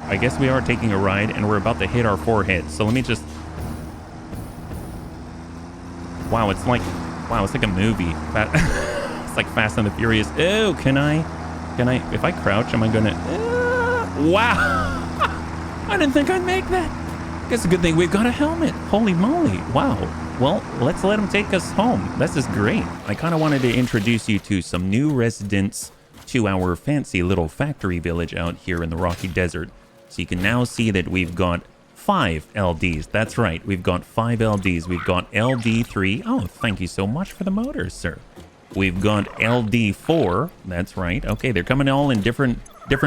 I guess we are taking a ride, and we're about to hit our forehead. So let me just... Wow, it's like a movie. It's like Fast and the Furious. Oh, can I, if I crouch, am I gonna... wow. I didn't think I'd make that. Guess a good thing we've got a helmet. Holy moly. Wow. Well, let's let him take us home. This is great. I kind of wanted to introduce you to some new residents to our fancy little factory village out here in the Rocky Desert. So you can now see that we've got 5 LDs. That's right. We've got 5 LDs. We've got LD3. Oh, thank you so much for the motors, sir. We've got LD4. That's right. Okay, they're coming all in different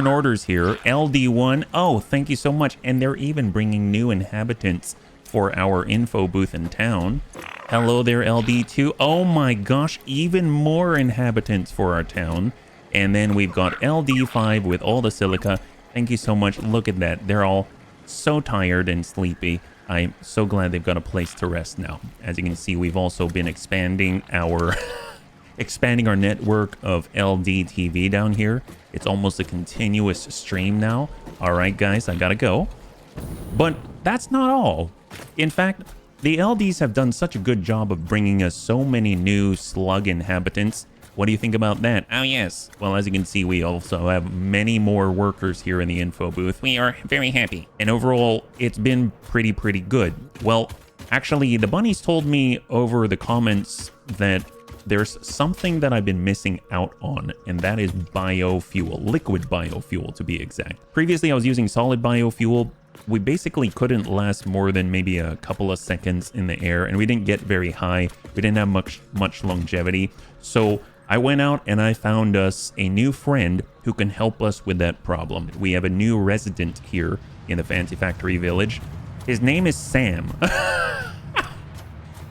orders here. LD1. Oh, thank you so much. And they're even bringing new inhabitants for our info booth in town. Hello there, LD2. Oh my gosh, even more inhabitants for our town. And then we've got LD5 with all the silica. Thank you so much. Look at that. They're all so tired and sleepy. I'm so glad they've got a place to rest now. As you can see, we've also been expanding our expanding our network of LD TV down here. It's almost a continuous stream now. All right, guys, I gotta go. But that's not all. In fact, the LDs have done such a good job of bringing us so many new slug inhabitants. What do you think about that? Oh, yes. Well, as you can see, we also have many more workers here in the info booth. We are very happy. And overall, it's been pretty good. Well, actually, the bunnies told me over the comments that there's something that I've been missing out on, and that is biofuel, liquid biofuel to be exact. Previously, I was using solid biofuel. We basically couldn't last more than maybe a couple of seconds in the air, and we didn't get very high. We didn't have much longevity. So I went out and I found us a new friend who can help us with that problem. We have a new resident here in the Fancy Factory Village. His name is Sam.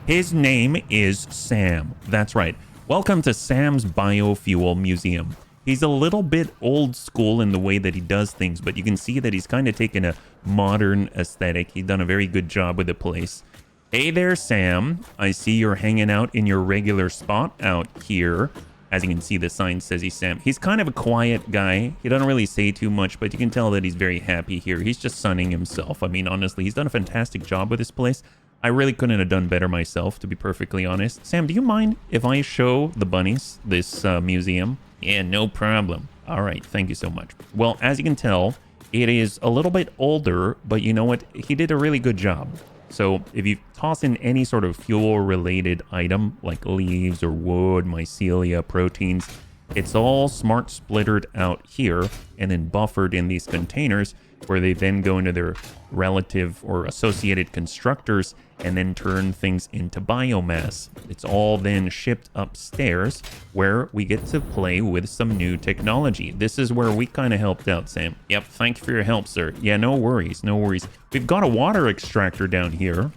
His name is Sam. That's right. Welcome to Sam's Biofuel Museum. He's a little bit old school in the way that he does things, but you can see that he's kind of taken a modern aesthetic. He's done a very good job with the place. Hey there, Sam. I see you're hanging out in your regular spot out here. As you can see, the sign says he's Sam. He's kind of a quiet guy. He doesn't really say too much, but you can tell that he's very happy here. He's just sunning himself. I mean, honestly, he's done a fantastic job with this place. I really couldn't have done better myself, to be perfectly honest. Sam, do you mind if I show the bunnies this museum? Yeah, no problem. All right, thank you so much. Well, as you can tell, it is a little bit older, but you know what? He did a really good job. So if you toss in any sort of fuel-related item, like leaves or wood, mycelia, proteins, it's all smart splittered out here and then buffered in these containers where they then go into their relative or associated constructors and then turn things into biomass. It's all then shipped upstairs where we get to play with some new technology. This is where we kind of helped out, Sam. Yep, thank you for your help, sir. Yeah, no worries, no worries. We've got a water extractor down here,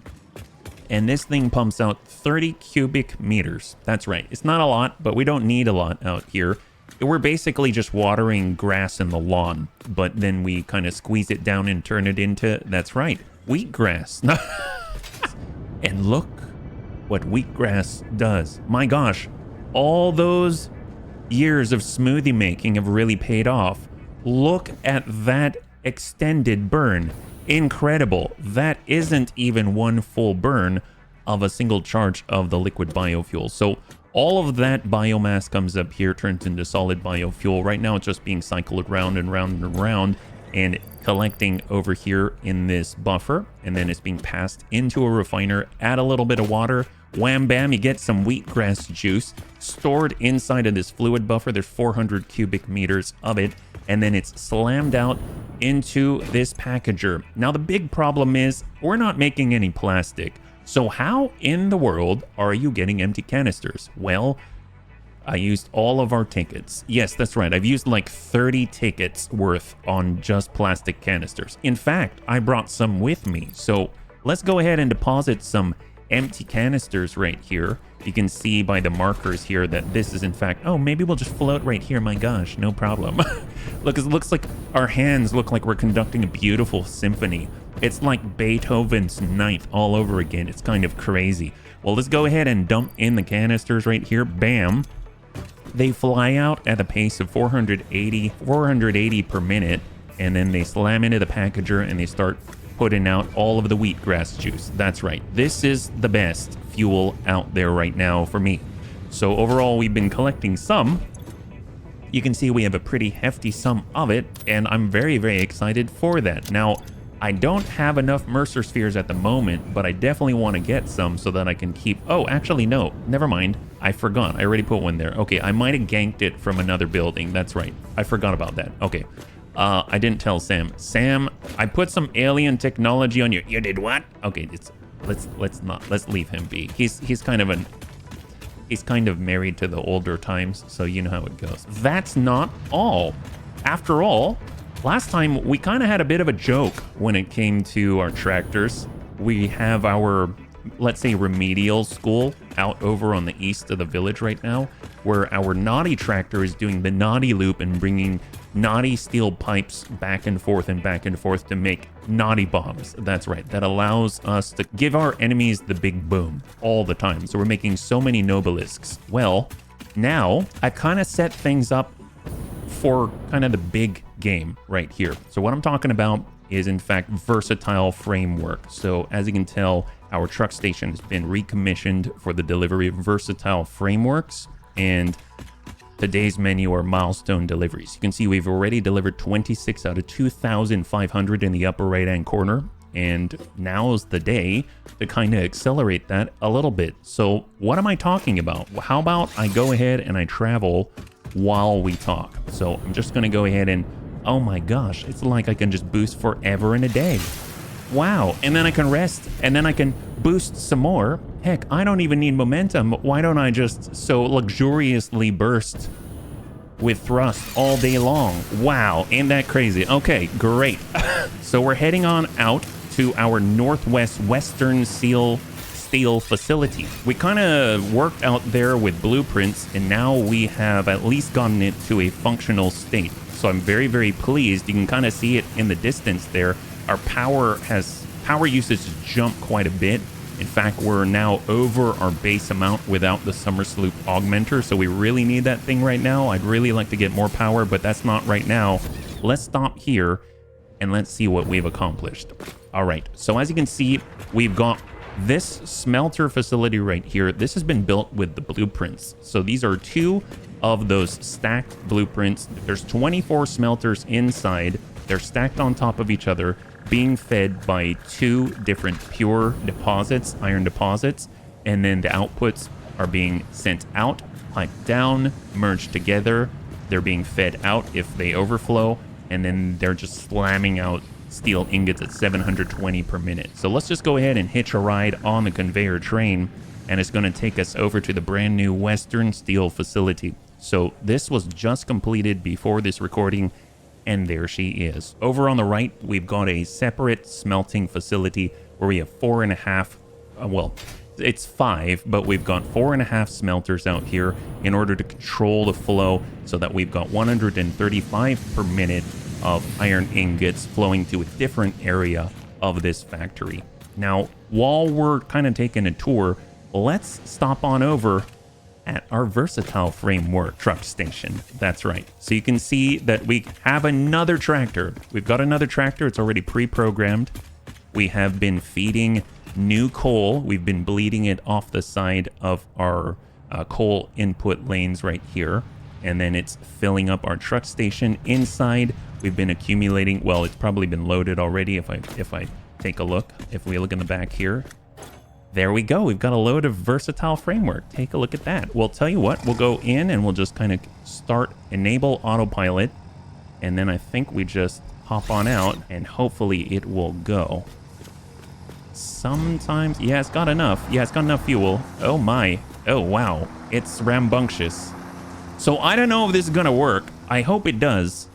and this thing pumps out 30 cubic meters. That's right. It's not a lot, but we don't need a lot out here. We're basically just watering grass in the lawn, but then we kind of squeeze it down and turn it into, that's right, wheatgrass. And look what wheatgrass does. My gosh, all those years of smoothie making have really paid off. Look at that extended burn. Incredible. That isn't even one full burn of a single charge of the liquid biofuel. So all of that biomass comes up here, turns into solid biofuel. Right now it's just being cycled round and round and round and collecting over here in this buffer, and then it's being passed into a refiner. Add a little bit of water, wham bam, you get some wheatgrass juice stored inside of this fluid buffer. There's 400 cubic meters of it, and then it's slammed out into this packager. Now the big problem is we're not making any plastic. So how in the world are you getting empty canisters? Well, I used all of our tickets. Yes, that's right. I've used like 30 tickets worth on just plastic canisters. In fact, I brought some with me. So let's go ahead and deposit some empty canisters right here. You can see by the markers here that this is in fact, oh, maybe we'll just float right here. My gosh, no problem. Look, it looks like our hands look like we're conducting a beautiful symphony. It's like Beethoven's Ninth all over again. It's kind of crazy. Well, let's go ahead and dump in the canisters right here. Bam. They fly out at a pace of 480 per minute. and then they slam into the packager and they start putting out all of the wheatgrass juice. That's right. This is the best fuel out there right now for me. So overall, we've been collecting some. You can see we have a pretty hefty sum of it, and I'm very, very excited for that. Now, I don't have enough Mercer Spheres at the moment, but I definitely want to get some so that I can keep... Oh, actually, no. Never mind. I forgot. I already put one there. Okay, I might have ganked it from another building. That's right. I forgot about that. Okay. I didn't tell Sam. Sam, I put some alien technology on you. You did what? Okay, let's leave him be. He's kind of married to the older times, so you know how it goes. That's not all. After all, last time we kind of had a bit of a joke when it came to our tractors. We have our, let's say, remedial school out over on the east of the village right now, where our naughty tractor is doing the naughty loop and bringing naughty steel pipes back and forth to make naughty bombs. That's right. That allows us to give our enemies the big boom all the time. So we're making so many nobelisks. Well, now I kind of set things up for kind of the big game right here. So what I'm talking about is in fact versatile framework. So as you can tell, our truck station has been recommissioned for the delivery of versatile frameworks, and today's menu are milestone deliveries. You can see we've already delivered 26 out of 2,500 in the upper right hand corner, and now's the day to kind of accelerate that a little bit. So what am I talking about? How about I go ahead and I travel while we talk? So I'm just going to go ahead and, oh my gosh, it's like I can just boost forever in a day. Wow. And then I can rest, and then I can boost some more. Heck, I don't even need momentum. Why don't I just so luxuriously burst with thrust all day long? Wow, ain't that crazy? Okay, great. So we're heading on out to our northwest western steel facility. We kind of worked out there with blueprints, and now we have at least gotten it to a functional state. So I'm very, very pleased. You can kind of see it in the distance there. Our power usage has jumped quite a bit. In fact, we're now over our base amount without the summer sloop augmenter, so we really need that thing right now. I'd really like to get more power, but that's not right now. Let's stop here and let's see what we've accomplished. All right, so as you can see, we've got this smelter facility right here. This has been built with the blueprints. So these are two of those stacked blueprints. There's 24 smelters inside. They're stacked on top of each other, being fed by two different pure deposits, iron deposits, and then the outputs are being sent out, piped down, merged together. They're being fed out if they overflow, and then they're just slamming out steel ingots at 720 per minute. So let's just go ahead and hitch a ride on the conveyor train, and it's going to take us over to the brand new Western Steel facility. So this was just completed before this recording, and there she is. Over on the right, we've got a separate smelting facility where we have 4.5, well, it's 5, but we've got 4.5 smelters out here in order to control the flow so that we've got 135 per minute of iron ingots flowing to a different area of this factory. Now, while we're kind of taking a tour, let's stop on over at our versatile framework truck station. That's right. So you can see that we have another tractor. We've got another tractor. It's already pre-programmed. We have been feeding new coal. We've been bleeding it off the side of our coal input lanes right here. And then it's filling up our truck station inside. We've been accumulating, well, it's probably been loaded already if I take a look. If we look in the back here, there we go. We've got a load of versatile framework. Take a look at that. We'll tell you what, we'll go in and we'll just kind of start enable autopilot. And then I think we just hop on out and hopefully it will go. Sometimes, yeah, it's got enough. Yeah, it's got enough fuel. Oh my. Oh, wow. It's rambunctious. So I don't know if this is going to work. I hope it does.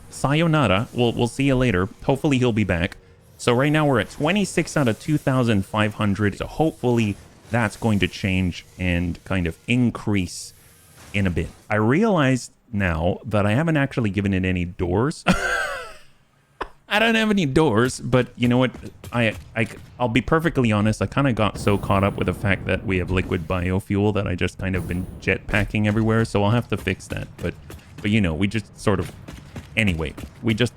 Sayonara. We'll see you later. Hopefully he'll be back. So right now we're at 26 out of 2,500. So hopefully that's going to change and kind of increase in a bit. I realized now that I haven't actually given it any doors. I don't have any doors, but you know what? I'll be perfectly honest. I kind of got so caught up with the fact that we have liquid biofuel that I just kind of been jetpacking everywhere. So I'll have to fix that. But you know, we just sort of, anyway, we just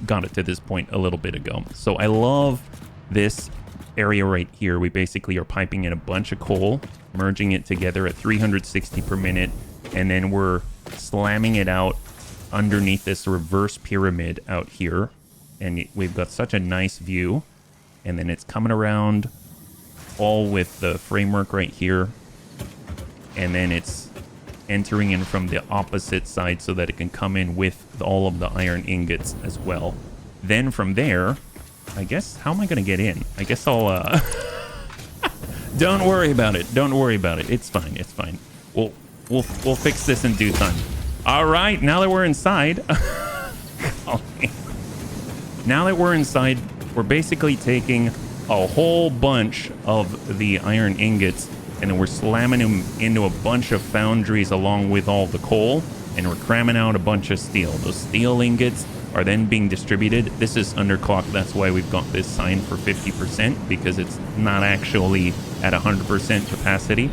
got it to this point a little bit ago. So I love this area right here. We basically are piping in a bunch of coal, merging it together at 360 per minute, and then we're slamming it out underneath this reverse pyramid out here. And we've got such a nice view. And then it's coming around all with the framework right here. And then it's entering in from the opposite side so that it can come in with all of the iron ingots as well. Then from there, I guess, how am I going to get in? I guess I'll, don't worry about it. Don't worry about it. It's fine. It's fine. We'll fix this in due time. All right. Now that we're inside, now that we're inside, we're basically taking a whole bunch of the iron ingots and then we're slamming them into a bunch of foundries along with all the coal, and we're cramming out a bunch of steel. Those steel ingots are then being distributed. This is underclocked. That's why we've got this sign for 50%, because it's not actually at 100% capacity.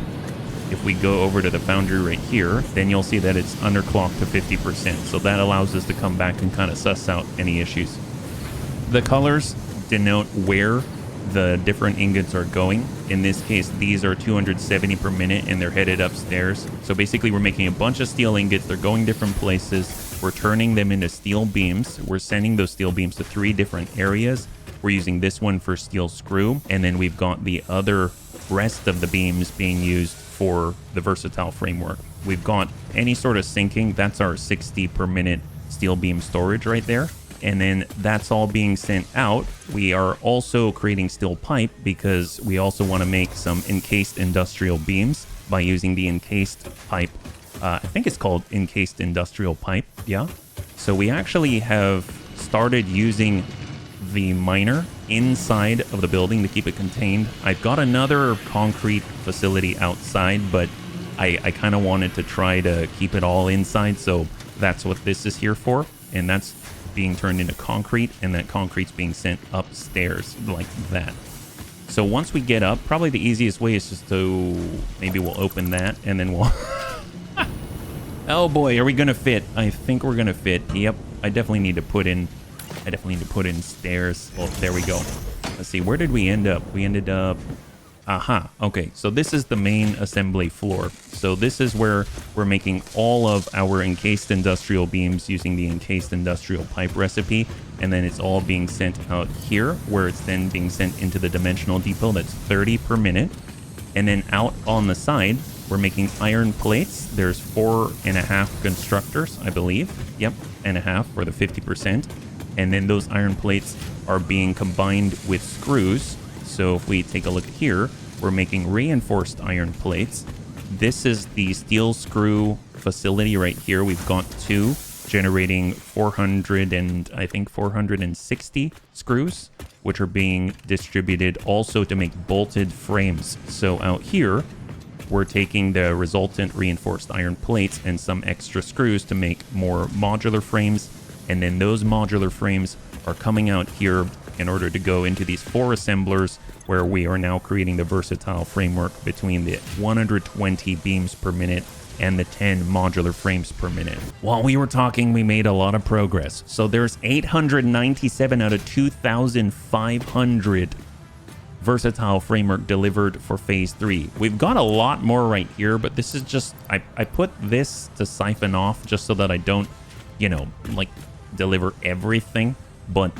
If we go over to the foundry right here, then you'll see that it's underclocked to 50%. So that allows us to come back and kind of suss out any issues. The colors denote where the different ingots are going. In this case, these are 270 per minute and they're headed upstairs. So basically we're making a bunch of steel ingots. They're going different places. We're turning them into steel beams. We're sending those steel beams to 3 different areas. We're using this one for steel screw. And then we've got the other rest of the beams being used for the versatile framework. We've got any sort of sinking. That's our 60 per minute steel beam storage right there. And then that's all being sent out. We are also creating steel pipe because we also want to make some encased industrial beams by using the encased pipe. I think it's called encased industrial pipe. Yeah. So we actually have started using the miner inside of the building to keep it contained. I've got another concrete facility outside, but I kind of wanted to try to keep it all inside. So that's what this is here for. And that's being turned into concrete, and that concrete's being sent upstairs like that. So once we get up, probably the easiest way is just to, maybe we'll open that and then we'll oh boy, are we gonna fit? I think we're gonna fit. Yep, I definitely need to put in stairs. Oh, there we go. Let's see, where did we end up? We ended up, aha, okay, so this is the main assembly floor. So this is where we're making all of our encased industrial beams using the encased industrial pipe recipe, and then it's all being sent out here, where it's then being sent into the dimensional depot. That's 30 per minute. And then out on the side, we're making iron plates. There's 4.5 constructors, I believe. Yep, and a half for the 50%. And then those iron plates are being combined with screws. So if we take a look here, we're making reinforced iron plates. This is the steel screw facility right here. We've got 2 generating 400 and I think 460 screws, which are being distributed also to make bolted frames. So out here, we're taking the resultant reinforced iron plates and some extra screws to make more modular frames. And then those modular frames are coming out here in order to go into these 4 assemblers, where we are now creating the versatile framework between the 120 beams per minute and the 10 modular frames per minute. While we were talking, we made a lot of progress. So there's 897 out of 2,500 versatile framework delivered for phase 3. We've got a lot more right here, but this is just, I put this to siphon off just so that I don't, you know, like deliver everything. But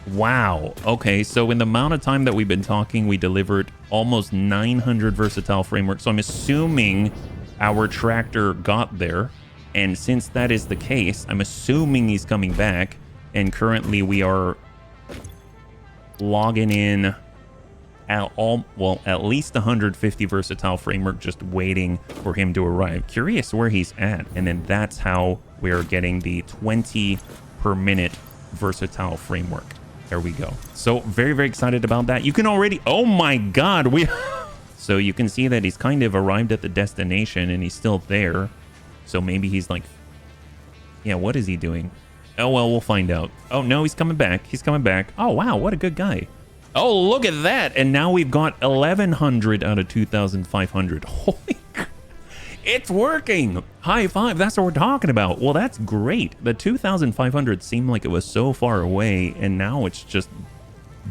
wow. Okay, so in the amount of time that we've been talking, we delivered almost 900 versatile frameworks. So I'm assuming our tractor got there. And since that is the case, I'm assuming he's coming back. And currently we are logging in at at least 150 versatile framework, just waiting for him to arrive. Curious where he's at. And then that's how we're getting the 20 per minute versatile framework. There we go. So very, very excited about that. You can already, oh my God, so you can see that he's kind of arrived at the destination and he's still there. So maybe he's like, yeah, what is he doing? Oh, well, we'll find out. Oh no, he's coming back. He's coming back. Oh, wow, what a good guy. Oh, look at that. And now we've got 1,100 out of 2,500. Holy, It's working. High five. That's what we're talking about. Well, that's great. The 2,500 seemed like it was so far away, and now it's just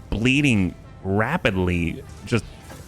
bleeding rapidly.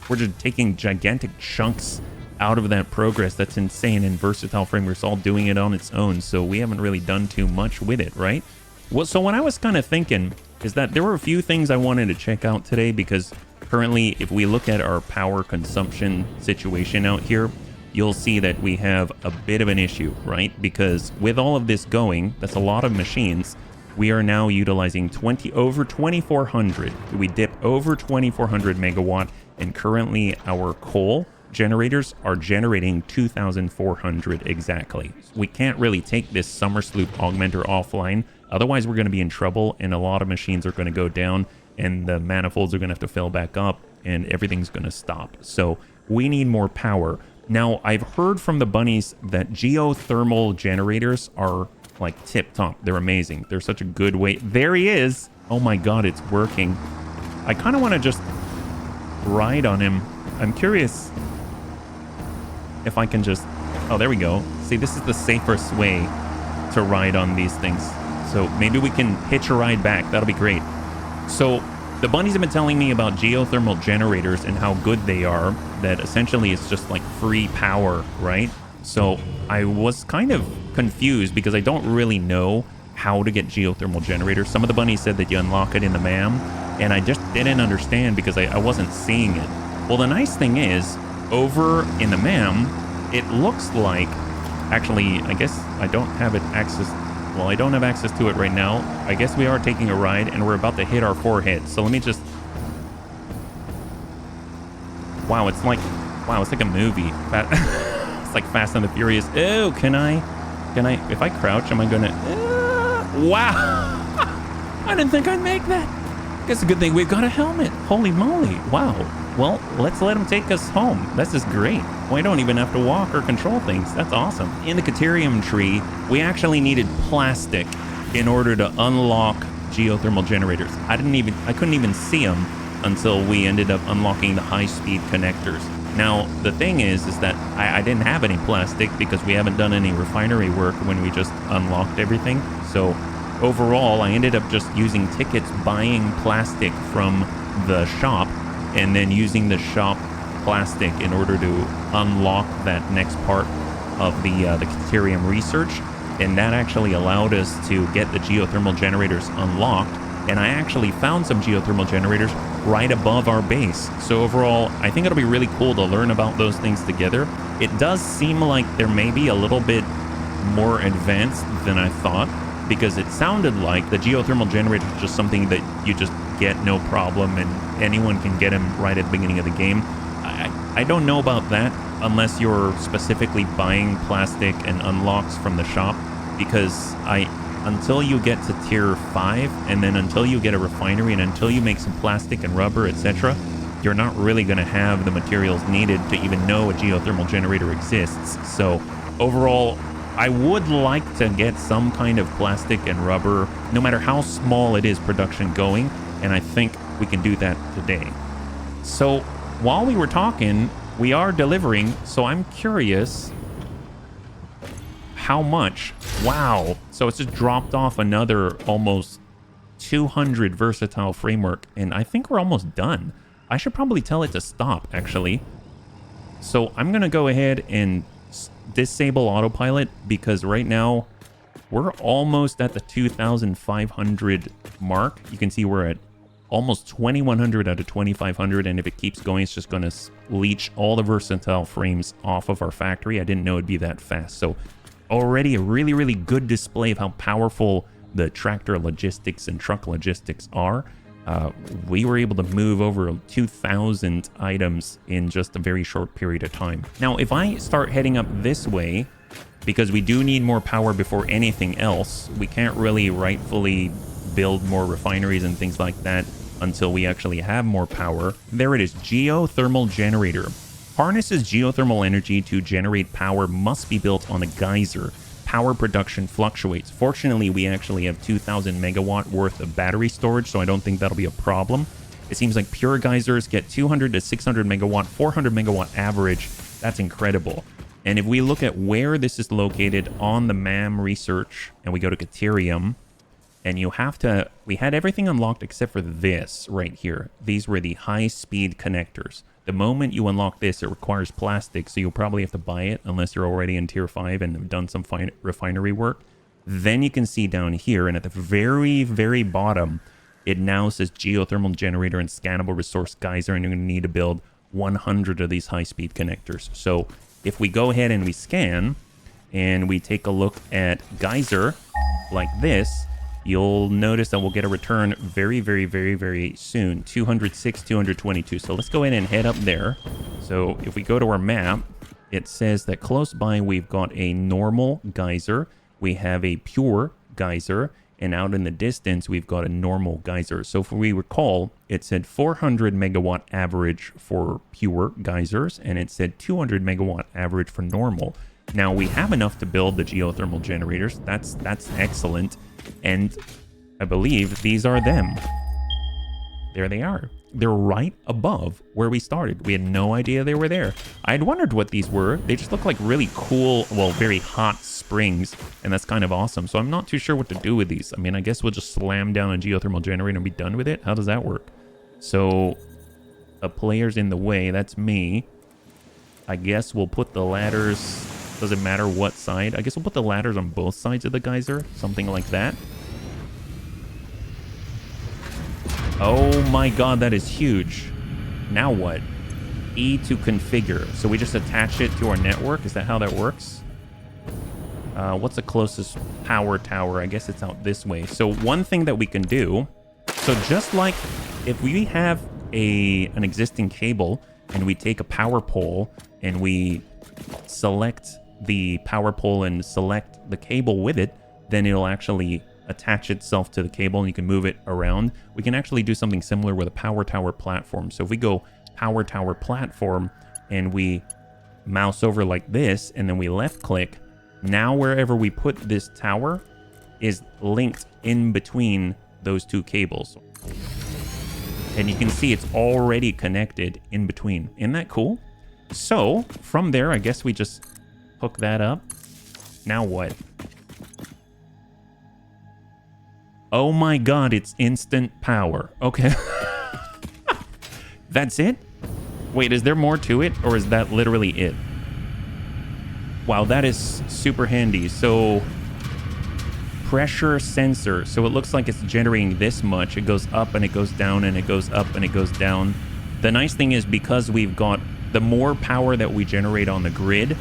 We're just taking gigantic chunks out of that progress. That's insane. And Versatile Framework's all doing it on its own, so we haven't really done too much with it, right? Well, so what I was kind of thinking is that there were a few things I wanted to check out today, because currently, if we look at our power consumption situation out here, you'll see that we have a bit of an issue, right? Because with all of this going, that's a lot of machines. We are now utilizing over 2,400. We dip over 2,400 megawatt, and currently our coal generators are generating 2,400 exactly. We can't really take this summer sloop augmenter offline, otherwise we're going to be in trouble, and a lot of machines are going to go down, and the manifolds are going to have to fill back up, and everything's going to stop. So we need more power. Now, I've heard from the bunnies that geothermal generators are like tip top. They're amazing. They're such a good way. There he is. Oh my God, it's working. I kind of want to just ride on him. I'm curious if I can just... Oh, there we go. See, this is the safest way to ride on these things. So maybe we can hitch a ride back. That'll be great. So the bunnies have been telling me about geothermal generators and how good they are, that essentially it's just like free power, right? So I was kind of confused because I don't really know how to get geothermal generators. Some of the bunnies said that you unlock it in the MAM, and I just didn't understand because I wasn't seeing it. Well, the nice thing is, over in the MAM, it looks like... Actually, I guess I don't have it access... Well, I don't have access to it right now. I guess we are taking a ride, and we're about to hit our forehead. So let me just... Wow, it's like a movie. It's like Fast and the Furious. Oh, can I... If I crouch, am I gonna... Wow! I didn't think I'd make that. Guess a good thing we've got a helmet. Holy moly. Wow. Well, let's let him take us home. This is great. We don't even have to walk or control things. That's awesome. In the Caterium tree, we actually needed plastic in order to unlock geothermal generators. I couldn't even see them until we ended up unlocking the high-speed connectors. Now, the thing is that I didn't have any plastic because we haven't done any refinery work when we just unlocked everything. So overall, I ended up just using tickets, buying plastic from the shop, and then using the shop plastic in order to unlock that next part of the Caterium research. And that actually allowed us to get the geothermal generators unlocked. And I actually found some geothermal generators right above our base. So overall, I think it'll be really cool to learn about those things together. It does seem like there may be a little bit more advanced than I thought, because it sounded like the geothermal generator is just something that you just get no problem, and anyone can get them right at the beginning of the game. I don't know about that unless you're specifically buying plastic and unlocks from the shop, because until you get to tier 5, and then until you get a refinery, and until you make some plastic and rubber, etc., you're not really going to have the materials needed to even know a geothermal generator exists. So overall, I would like to get some kind of plastic and rubber, no matter how small it is, production going, and I think we can do that today. So while we were talking, we are delivering, so I'm curious how much. Wow. So it's just dropped off another almost 200 versatile framework, and I think we're almost done. I should probably tell it to stop, actually. So I'm going to go ahead and disable autopilot, because right now we're almost at the 2,500 mark. You can see we're at almost 2,100 out of 2,500, and if it keeps going, it's just going to leech all the versatile frames off of our factory. I didn't know it'd be that fast. So already a really, really good display of how powerful the tractor logistics and truck logistics are. We were able to move over 2,000 items in just a very short period of time. Now, if I start heading up this way, because we do need more power before anything else, we can't really rightfully build more refineries and things like that until we actually have more power. There it is, geothermal generator. Harnesses geothermal energy to generate power, must be built on a geyser. Power production fluctuates. Fortunately, we actually have 2,000 megawatt worth of battery storage, so I don't think that'll be a problem. It seems like pure geysers get 200 to 600 megawatt, 400 megawatt average. That's incredible. And if we look at where this is located on the MAM research, and we go to Caterium, and you have to, we had everything unlocked except for this right here. These were the high-speed connectors. The moment you unlock this, it requires plastic, so you'll probably have to buy it unless you're already in tier 5 and have done some refinery work. Then you can see down here, and at the very, very bottom, it now says geothermal generator and scannable resource geyser, and you're going to need to build 100 of these high-speed connectors. So if we go ahead and we scan, and we take a look at geyser like this, you'll notice that we'll get a return very, very, very, very soon. 206, 222. So let's go ahead and head up there. So if we go to our map, it says that close by we've got a normal geyser. We have a pure geyser. And out in the distance, we've got a normal geyser. So if we recall, it said 400 megawatt average for pure geysers. And it said 200 megawatt average for normal. Now, we have enough to build the geothermal generators. That's excellent. And I believe these are them. There they are. They're right above where we started. We had no idea they were there. I had wondered what these were. They just look like really cool, well, very hot springs, and that's kind of awesome. So I'm not too sure what to do with these. I mean, I guess we'll just slam down a geothermal generator and be done with it. How does that work? So a player's in the way. That's me. I guess we'll put the ladders... Doesn't matter what side. I guess we'll put the ladders on both sides of the geyser. Something like that. Oh my god, that is huge. Now what? E to configure. So we just attach it to our network? Is that how that works? What's the closest power tower? I guess it's out this way. So one thing that we can do... So just like if we have an existing cable and we take a power pole and we select the power pole and select the cable with it, then it'll actually attach itself to the cable and you can move it around. We can actually do something similar with a power tower platform. So if we go power tower platform and we mouse over like this and then we left click, now wherever we put this tower is linked in between those two cables. And you can see it's already connected in between. Isn't that cool? So from there, I guess we just hook that up. Now what? Oh my god, it's instant power. Okay. That's it? Wait, is there more to it, or is that literally it? Wow, that is super handy. So, pressure sensor. So it looks like it's generating this much. It goes up and it goes down and it goes up and it goes down. The nice thing is because we've got the more power that we generate on the grid,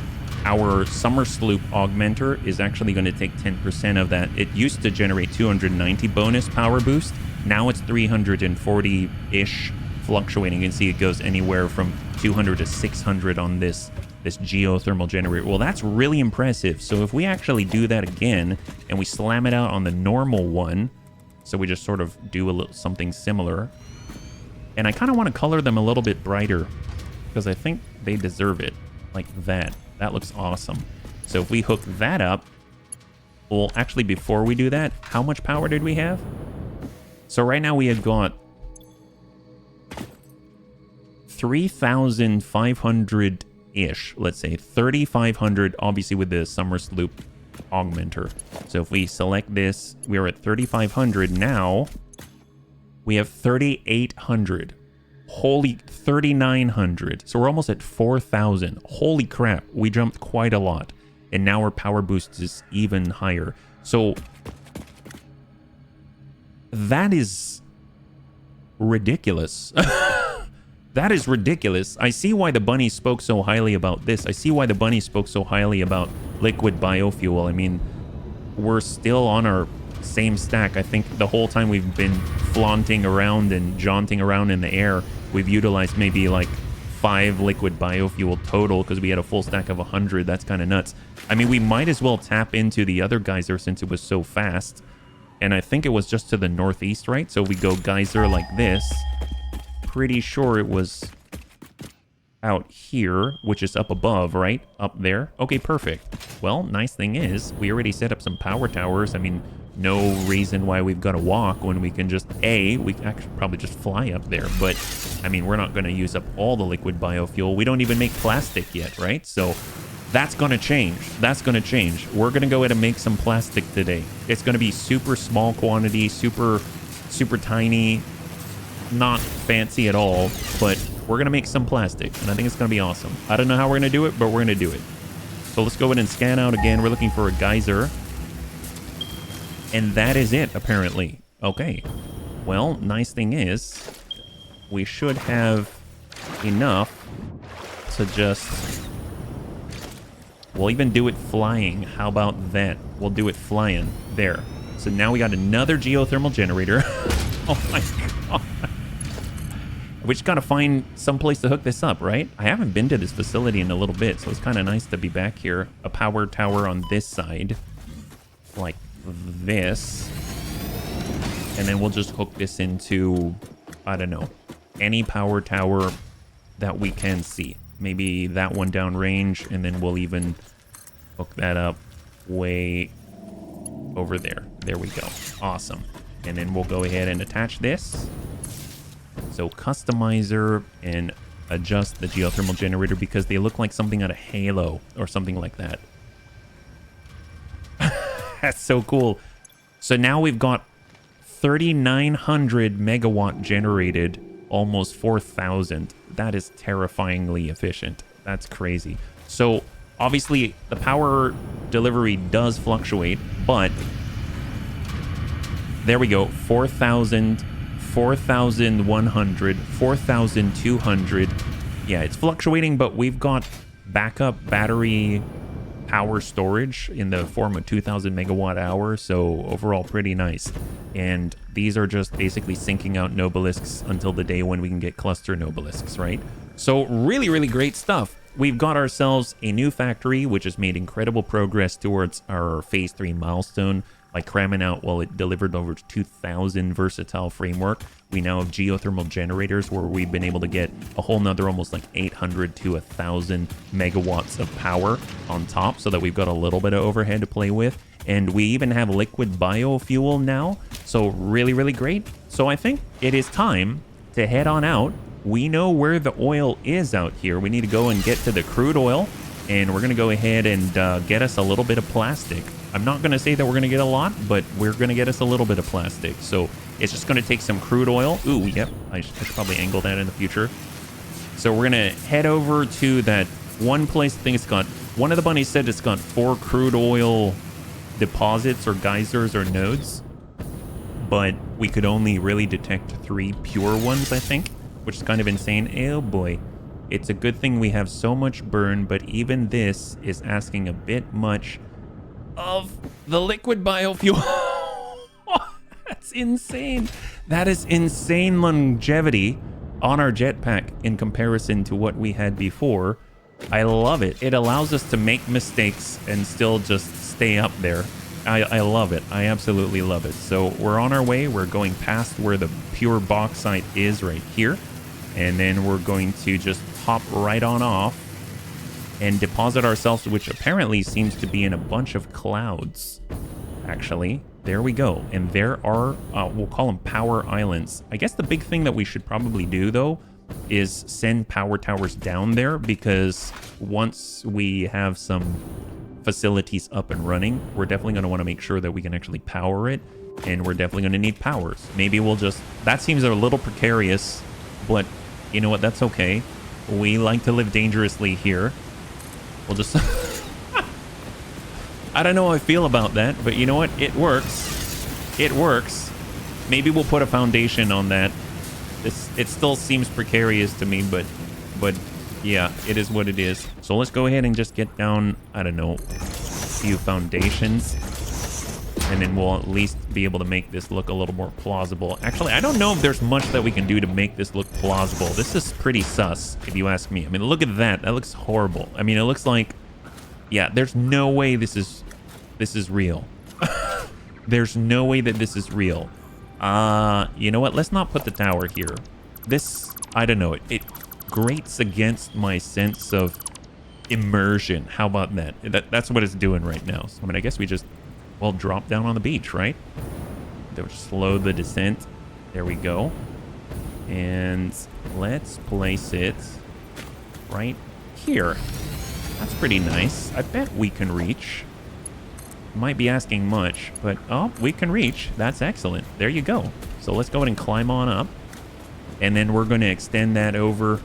our summer sloop augmenter is actually going to take 10% of that. It used to generate 290 bonus power boost. Now it's 340-ish fluctuating. You can see it goes anywhere from 200 to 600 on this geothermal generator. Well, that's really impressive. So if we actually do that again and we slam it out on the normal one, so we just sort of do a little something similar. And I kind of want to color them a little bit brighter because I think they deserve it like that. That looks awesome. So if we hook that up, well, actually, before we do that, how much power did we have? So right now we have got 3,500-ish, let's say 3,500, obviously with the summer sloop augmenter. So if we select this, we're at 3,500. Now we have 3,800. Holy, 3,900. So we're almost at 4,000. Holy crap, we jumped quite a lot. And now our power boost is even higher. So that is ridiculous. That is ridiculous. I see why the bunny spoke so highly about this. I see why the bunny spoke so highly about liquid biofuel. I mean, we're still on our same stack. I think the whole time we've been flaunting around and jaunting around in the air, we've utilized maybe like 5 liquid biofuel total because we had a full stack of 100. That's kind of nuts. I mean, we might as well tap into the other geyser since it was so fast. And I think it was just to the northeast, right? So we go geyser like this. Pretty sure it was out here, which is up above, right? Up there. Okay, perfect. Well, nice thing is, we already set up some power towers. I mean, no reason why we've got to walk when we can just, we actually probably just fly up there. But, I mean, we're not going to use up all the liquid biofuel. We don't even make plastic yet, right? So, That's going to change. That's going to change. We're going to go ahead and make some plastic today. It's going to be super small quantity, super tiny, not fancy at all, but we're going to make some plastic, and I think it's going to be awesome. I don't know how we're going to do it, but we're going to do it. So let's go ahead and scan out again. We're looking for a geyser. And that is it, apparently. Okay. Well, nice thing is, we should have enough to just... We'll even do it flying. How about that? We'll do it flying. There. So now we got another geothermal generator. Oh my god. We just gotta find some place to hook this up, right? I haven't been to this facility in a little bit, so it's kind of nice to be back here. A power tower on this side. Like this. And then we'll just hook this into, I don't know, any power tower that we can see. Maybe that one downrange, and then we'll even hook that up way over there. There we go. Awesome. And then we'll go ahead and attach this. So customizer and adjust the geothermal generator because they look like something out of Halo or something like that. That's so cool. So now we've got 3,900 megawatt generated, almost 4,000. That is terrifyingly efficient. That's crazy. So obviously the power delivery does fluctuate, but there we go. 4,000, 4,100, 4,200. Yeah, it's fluctuating, but we've got backup battery power storage in the form of 2,000 megawatt hour. So overall pretty nice. And these are just basically syncing out Nobelisks until the day when we can get cluster Nobelisks, right? So really, really great stuff. We've got ourselves a new factory, which has made incredible progress towards our phase 3 milestone by cramming out, well, it delivered over 2,000 versatile framework. We now have geothermal generators where we've been able to get a whole nother almost like 800 to 1,000 megawatts of power on top, so that we've got a little bit of overhead to play with. And we even have liquid biofuel now. So really, really great. So I think it is time to head on out. We know where the oil is out here. We need to go and get to the crude oil. And we're going to go ahead and get us a little bit of plastic. I'm not going to say that we're going to get a lot, but we're going to get us a little bit of plastic. So it's just going to take some crude oil. Ooh, yep. I should probably angle that in the future. So we're going to head over to that one place. I think it's got, one of the bunnies said it's got 4 crude oil deposits or geysers or nodes. But we could only really detect 3 pure ones, I think, which is kind of insane. Oh boy. It's a good thing we have so much burn, but even this is asking a bit much of the liquid biofuel. That's insane. That is insane longevity on our jetpack in comparison to what we had before. I love it. It allows us to make mistakes and still just stay up there. I love it. I absolutely love it. So we're on our way. We're going past where the pure bauxite is right here. And then we're going to just hop right on off and deposit ourselves, which apparently seems to be in a bunch of clouds. Actually, there we go. And there are, we'll call them power islands. I guess the big thing that we should probably do, though, is send power towers down there, because once we have some facilities up and running, we're definitely going to want to make sure that we can actually power it. And we're definitely going to need powers. Maybe we'll just, that seems a little precarious, but you know what? That's okay. We like to live dangerously here. We'll just... I don't know how I feel about that, but you know what? It works. It works. Maybe we'll put a foundation on that. It still seems precarious to me, but yeah, it is what it is. So let's go ahead and just get down, I don't know, a few foundations. And then we'll at least be able to make this look a little more plausible. Actually, I don't know if there's much that we can do to make this look plausible. This is pretty sus, if you ask me. I mean, look at that. That looks horrible. I mean, it looks like... Yeah, there's no way this is real. There's no way that this is real. You know what? Let's not put the tower here. This, I don't know. It grates against my sense of immersion. How about that? That's what it's doing right now. So, I mean, I guess we just... Well, drop down on the beach, right? They'll slow the descent. There we go. And let's place it right here. That's pretty nice. I bet we can reach. Might be asking much, but oh, we can reach. That's excellent. There you go. So let's go ahead and climb on up. And then we're going to extend that over.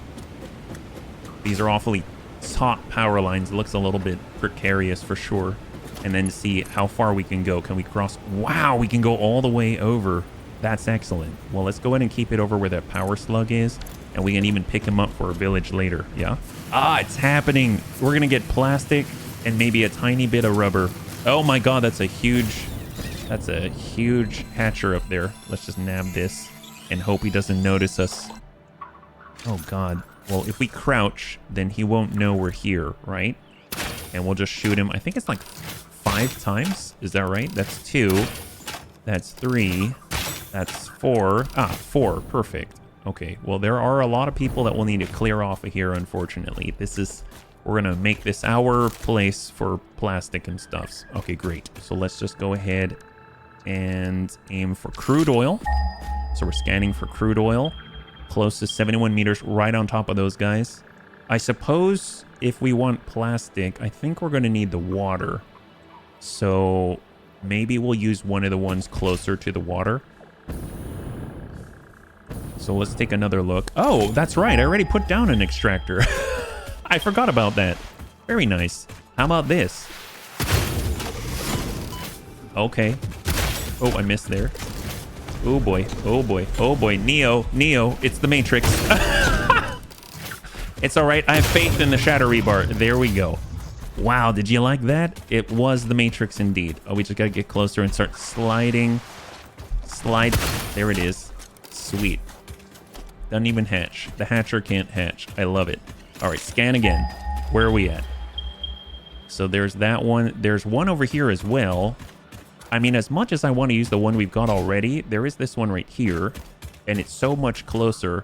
These are awfully taut power lines. It looks a little bit precarious for sure. And then see how far we can go. Can we cross? Wow, we can go all the way over. That's excellent. Well, let's go ahead and keep it over where that power slug is. And we can even pick him up for a village later. Yeah. Ah, it's happening. We're going to get plastic and maybe a tiny bit of rubber. Oh my God, that's a huge hatcher up there. Let's just nab this and hope he doesn't notice us. Oh God. Well, if we crouch, then he won't know we're here, right? And we'll just shoot him. I think it's like 5 times. Is that right? That's 2. That's 3. That's 4. Ah, 4. Perfect. Okay. Well, there are a lot of people that will need to clear off of here, unfortunately. We're going to make this our place for plastic and stuffs. Okay, great. So let's just go ahead and aim for crude oil. So we're scanning for crude oil. Close to 71 meters, right on top of those guys. I suppose if we want plastic, I think we're going to need the water. So maybe we'll use one of the ones closer to the water. So let's take another look. Oh, that's right. I already put down an extractor. I forgot about that. Very nice. How about this? Okay. Oh, I missed there. Oh boy. Oh boy. Oh boy. Neo. It's the Matrix. It's all right. I have faith in the shadow rebar. There we go. Wow. Did you like that? It was the Matrix indeed. Oh, we just got to get closer and start sliding. Slide. There it is. Sweet. Doesn't even hatch. The hatcher can't hatch. I love it. All right, scan again. Where are we at? So there's that one. There's one over here as well. I mean, as much as I want to use the one we've got already, there is this one right here, and it's so much closer.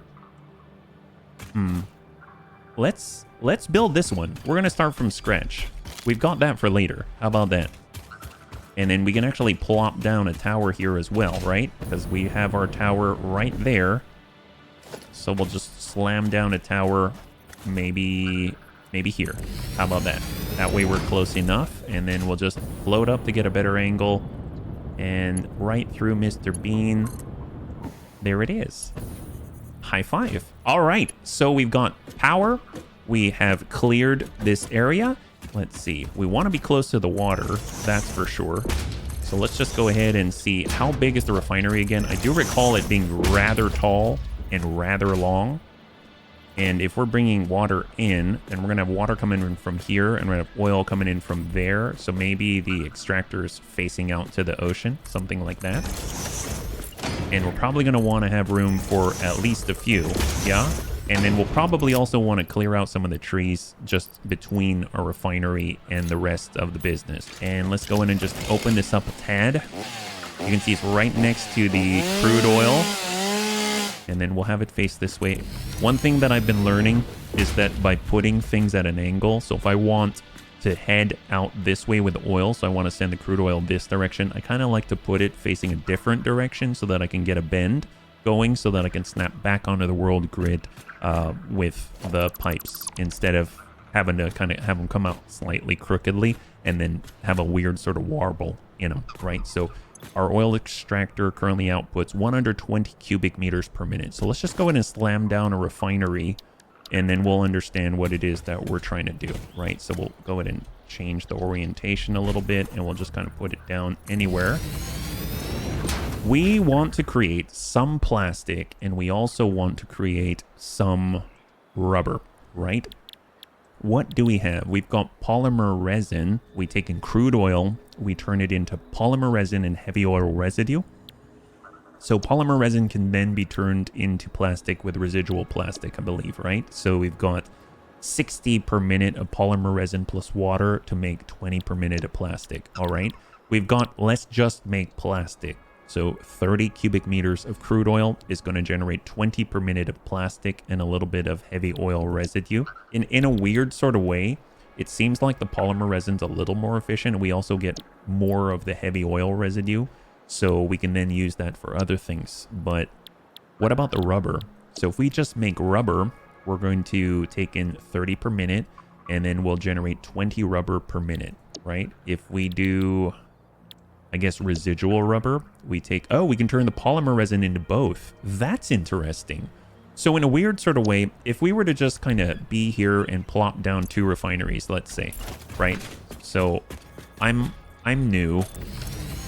Let's build this one. We're going to start from scratch. We've got that for later. How about that? And then we can actually plop down a tower here as well, right? Because we have our tower right there. So we'll just slam down a tower. Maybe here. How about that? That way we're close enough, and then we'll just float up to get a better angle, and right through Mr. Bean. There it is. High five. All right, so we've got power. We have cleared this area. Let's see. We want to be close to the water, that's for sure. So let's just go ahead and see how big is the refinery again. I do recall it being rather tall and rather long. And if we're bringing water in, then we're going to have water coming in from here, and we're going to have oil coming in from there. So maybe the extractor is facing out to the ocean, something like that. And we're probably going to want to have room for at least a few, yeah? And then we'll probably also want to clear out some of the trees just between our refinery and the rest of the business. And let's go in and just open this up a tad. You can see it's right next to the crude oil. And then we'll have it face this way. One thing that I've been learning is that by putting things at an angle, so if I want to head out this way with oil, so I want to send the crude oil this direction, I kind of like to put it facing a different direction so that I can get a bend going, so that I can snap back onto the world grid with the pipes, instead of having to kind of have them come out slightly crookedly and then have a weird sort of warble in them, right? So our oil extractor currently outputs 120 cubic meters per minute. So let's just go ahead and slam down a refinery, and then we'll understand what it is that we're trying to do, right? So we'll go ahead and change the orientation a little bit, and we'll just kind of put it down anywhere. We want to create some plastic, and we also want to create some rubber, right? What do we have? We've got polymer resin. We take in crude oil, we turn it into polymer resin and heavy oil residue. So polymer resin can then be turned into plastic with residual plastic, I believe, right? So we've got 60 per minute of polymer resin plus water to make 20 per minute of plastic, all right? We've got, let's just make plastic. So 30 cubic meters of crude oil is going to generate 20 per minute of plastic and a little bit of heavy oil residue. In a weird sort of way, it seems like the polymer resin's a little more efficient. We also get more of the heavy oil residue, so we can then use that for other things. But what about the rubber? So if we just make rubber, we're going to take in 30 per minute, and then we'll generate 20 rubber per minute, right? If we do, I guess, residual rubber, we take, oh, we can turn the polymer resin into both. That's interesting. So in a weird sort of way, if we were to just kind of be here and plop down 2 refineries, let's say, right? So I'm new.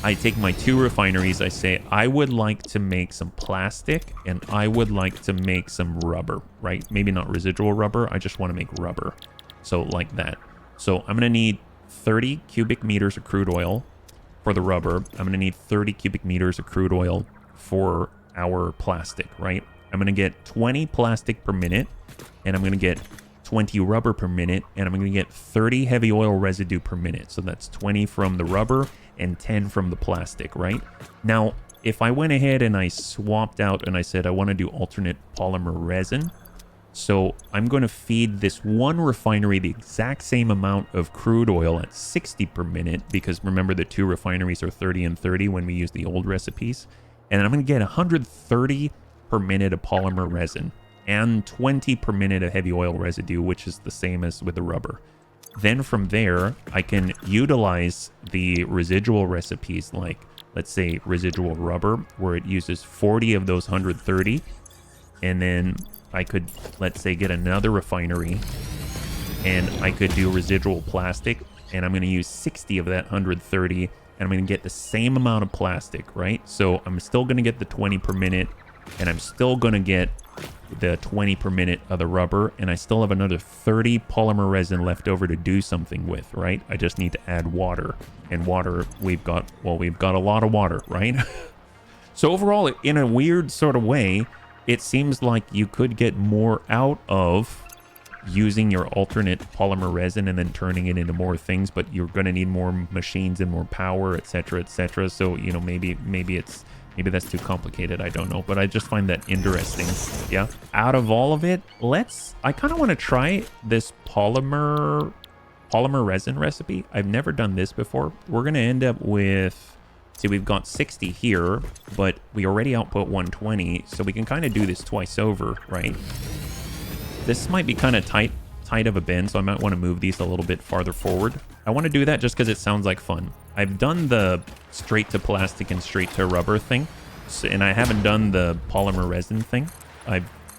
I take my 2 refineries. I say, I would like to make some plastic and I would like to make some rubber, right? Maybe not residual rubber. I just want to make rubber. So like that. So I'm going to need 30 cubic meters of crude oil for the rubber. I'm going to need 30 cubic meters of crude oil for our plastic, right? I'm going to get 20 plastic per minute, and I'm going to get 20 rubber per minute, and I'm going to get 30 heavy oil residue per minute. So that's 20 from the rubber and 10 from the plastic, right? Now, if I went ahead and I swapped out and I said I want to do alternate polymer resin, so I'm going to feed this one refinery the exact same amount of crude oil at 60 per minute, because remember the 2 refineries are 30 and 30 when we use the old recipes. And I'm going to get 130 per minute of polymer resin and 20 per minute of heavy oil residue, which is the same as with the rubber. Then from there, I can utilize the residual recipes, like let's say residual rubber, where it uses 40 of those 130. And then I could, let's say, get another refinery and I could do residual plastic, and I'm going to use 60 of that 130, and I'm going to get the same amount of plastic, right? So I'm still going to get the 20 per minute, and I'm still going to get the 20 per minute of the rubber, and I still have another 30 polymer resin left over to do something with, right? I just need to add water, and water, we've got a lot of water, right? So overall, in a weird sort of way, it seems like you could get more out of using your alternate polymer resin and then turning it into more things, but you're going to need more machines and more power, etc., etc. So, you know, maybe that's too complicated. I don't know, but I just find that interesting. Yeah. Out of all of it, I kind of want to try this polymer resin recipe. I've never done this before. We're going to end up with, see, we've got 60 here, but we already output 120, so we can kind of do this twice over, right? This might be kind of tight of a bend, so I might want to move these a little bit farther forward. I want to do that just because it sounds like fun. I've done the straight to plastic and straight to rubber thing, and I haven't done the polymer resin thing.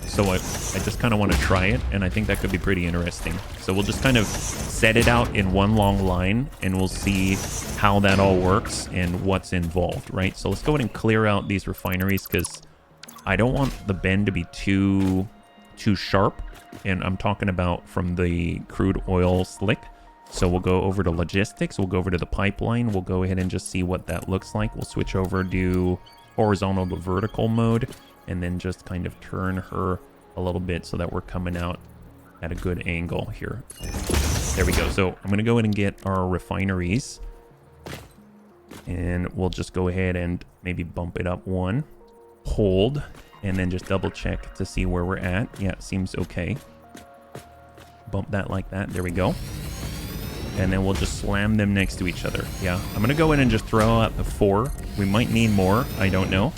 So I just kind of want to try it, and I think that could be pretty interesting. So we'll just kind of set it out in one long line, and we'll see how that all works and what's involved, right? So let's go ahead and clear out these refineries, because I don't want the bend to be too sharp, and I'm talking about from the crude oil slick. So we'll go over to logistics, we'll go over to the pipeline, we'll go ahead and just see what that looks like. We'll switch over to horizontal to vertical mode, and then just kind of turn her a little bit so that we're coming out at a good angle here. There we go. So I'm going to go ahead and get our refineries, and we'll just go ahead and maybe bump it up one, hold, and then just double check to see where we're at. Yeah, it seems okay. Bump that like that. There we go. And then we'll just slam them next to each other. Yeah, I'm going to go in and just throw out the 4. We might need more. I don't know.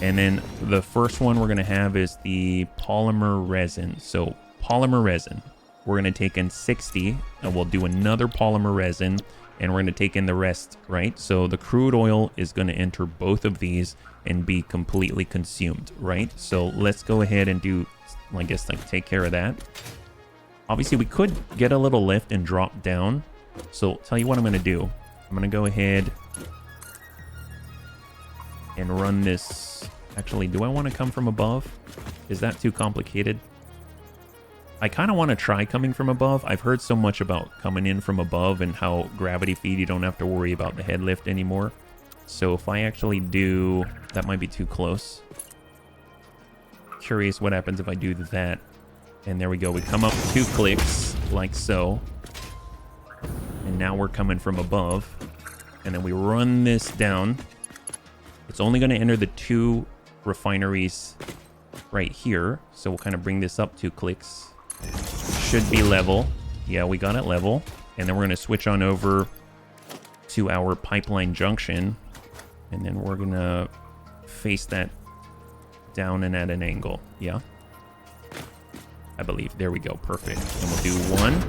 And then the first one we're going to have is the polymer resin. So polymer resin, we're going to take in 60, and we'll do another polymer resin, and we're going to take in the rest, right? So the crude oil is going to enter both of these and be completely consumed, right? So let's go ahead and do, I guess, like, take care of that. Obviously, we could get a little lift and drop down. So tell you what I'm going to do. I'm going to go ahead and run this. Actually, do I want to come from above? Is that too complicated? I kind of want to try coming from above. I've heard so much about coming in from above and how gravity feed, you don't have to worry about the head lift anymore. So if I actually do, that might be too close. Curious what happens if I do that. And there we go. We come up 2 clicks like so. And now we're coming from above. And then we run this down. It's only going to enter the 2 refineries right here. So we'll kind of bring this up 2 clicks. Should be level. Yeah, we got it level. And then we're going to switch on over to our pipeline junction. And then we're going to face that down and at an angle. Yeah. I believe. There we go. Perfect. And we'll do 1.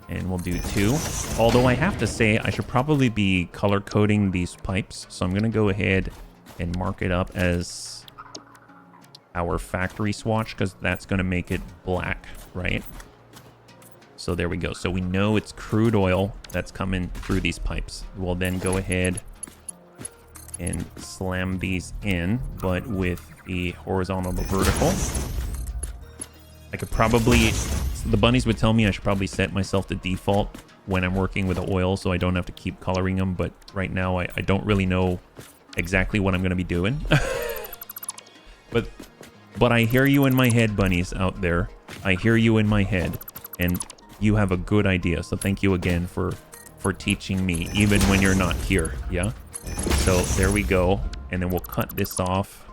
And we'll do 2. Although I have to say, I should probably be color coding these pipes. So I'm going to go ahead and mark it up as our factory swatch, because that's going to make it black, right? So there we go. So we know it's crude oil that's coming through these pipes. We'll then go ahead and slam these in, but with the horizontal to vertical. I could probably... The bunnies would tell me I should probably set myself to default when I'm working with the oil so I don't have to keep coloring them, but right now I don't really know exactly what I'm going to be doing. But I hear you in my head, bunnies out there. I hear you in my head, and you have a good idea. So thank you again for teaching me, even when you're not here. Yeah. So there we go, and then we'll cut this off,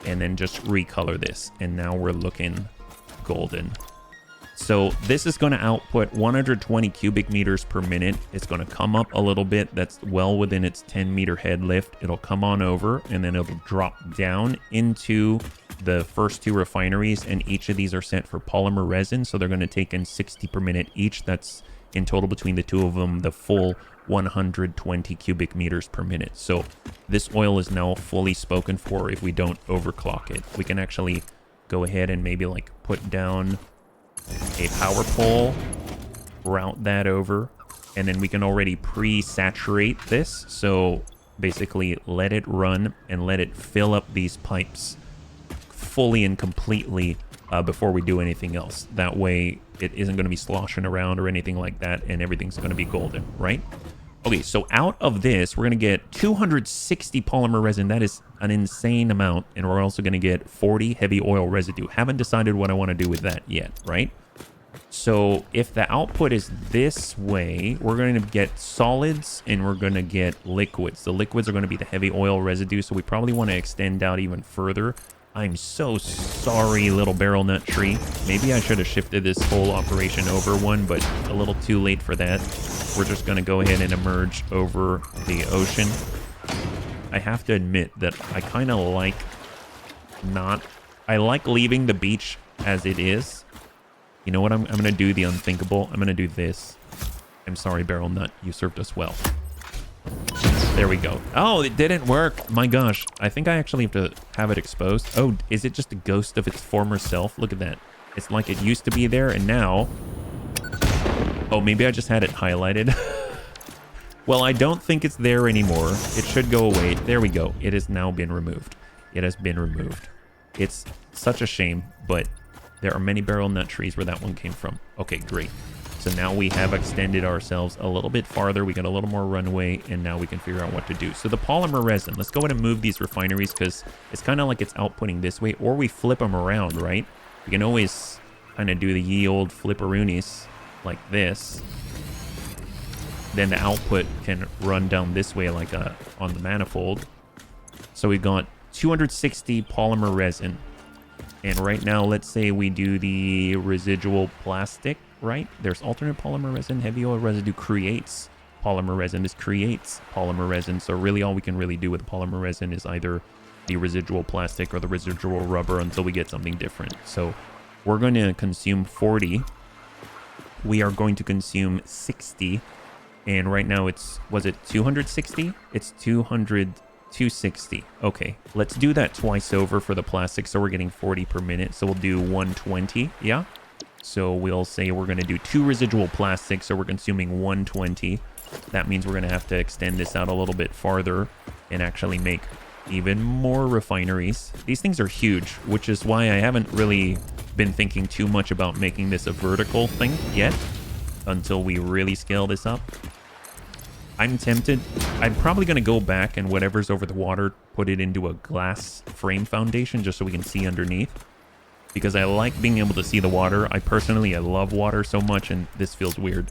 and then just recolor this, and now we're looking golden. So this is going to output 120 cubic meters per minute. It's going to come up a little bit. That's well within its 10-meter head lift. It'll come on over, and then it'll drop down into the first 2 refineries, and each of these are set for polymer resin. So they're going to take in 60 per minute each. That's in total between the 2 of them, the full 120 cubic meters per minute. So this oil is now fully spoken for if we don't overclock it. We can actually go ahead and maybe like put down a power pole, route that over, and then we can already pre-saturate this. So basically let it run and let it fill up these pipes fully and completely before we do anything else. That way it isn't going to be sloshing around or anything like that, and everything's going to be golden, right? Okay, so out of this, we're going to get 260 polymer resin. That is an insane amount. And we're also going to get 40 heavy oil residue. Haven't decided what I want to do with that yet, right? So if the output is this way, we're going to get solids and we're going to get liquids. The liquids are going to be the heavy oil residue. So we probably want to extend out even further. I'm so sorry, little barrel nut tree. Maybe I should have shifted this whole operation over one, but a little too late for that. We're just going to go ahead and emerge over the ocean. I have to admit that I kind of like I like leaving the beach as it is. You know what? I'm going to do the unthinkable. I'm going to do this. I'm sorry, barrel nut. You served us well. There we go. Oh, it didn't work. My gosh. I think I actually have to have it exposed. Oh, is it just a ghost of its former self? Look at that. It's like it used to be there, and now... Oh, maybe I just had it highlighted. Well, I don't think it's there anymore. It should go away. There we go. It has now been removed. It has been removed. It's such a shame, but there are many barrel nut trees where that one came from. Okay, great. So now we have extended ourselves a little bit farther. We got a little more runway, and now we can figure out what to do. So the polymer resin, let's go ahead and move these refineries because it's kind of like it's outputting this way, or we flip them around, right? We can always kind of do the ye old flipperoonies like this. Then the output can run down this way like on the manifold. So we've got 260 polymer resin. And right now, let's say we do the residual plastic, right? There's alternate polymer resin. Heavy oil residue creates polymer resin. This creates polymer resin. So really all we can really do with polymer resin is either the residual plastic or the residual rubber until we get something different. So we're going to consume 40. We are going to consume 60. And right now was it 260? It's 260. Okay, let's do that twice over for the plastic. So we're getting 40 per minute. So we'll do 120. Yeah. So we'll say we're going to do 2 residual plastics. So we're consuming 120. That means we're going to have to extend this out a little bit farther and actually make even more refineries. These things are huge, which is why I haven't really been thinking too much about making this a vertical thing yet until we really scale this up. I'm tempted. I'm probably going to go back and whatever's over the water, put it into a glass frame foundation just so we can see underneath. Because I like being able to see the water. I love water so much, and this feels weird.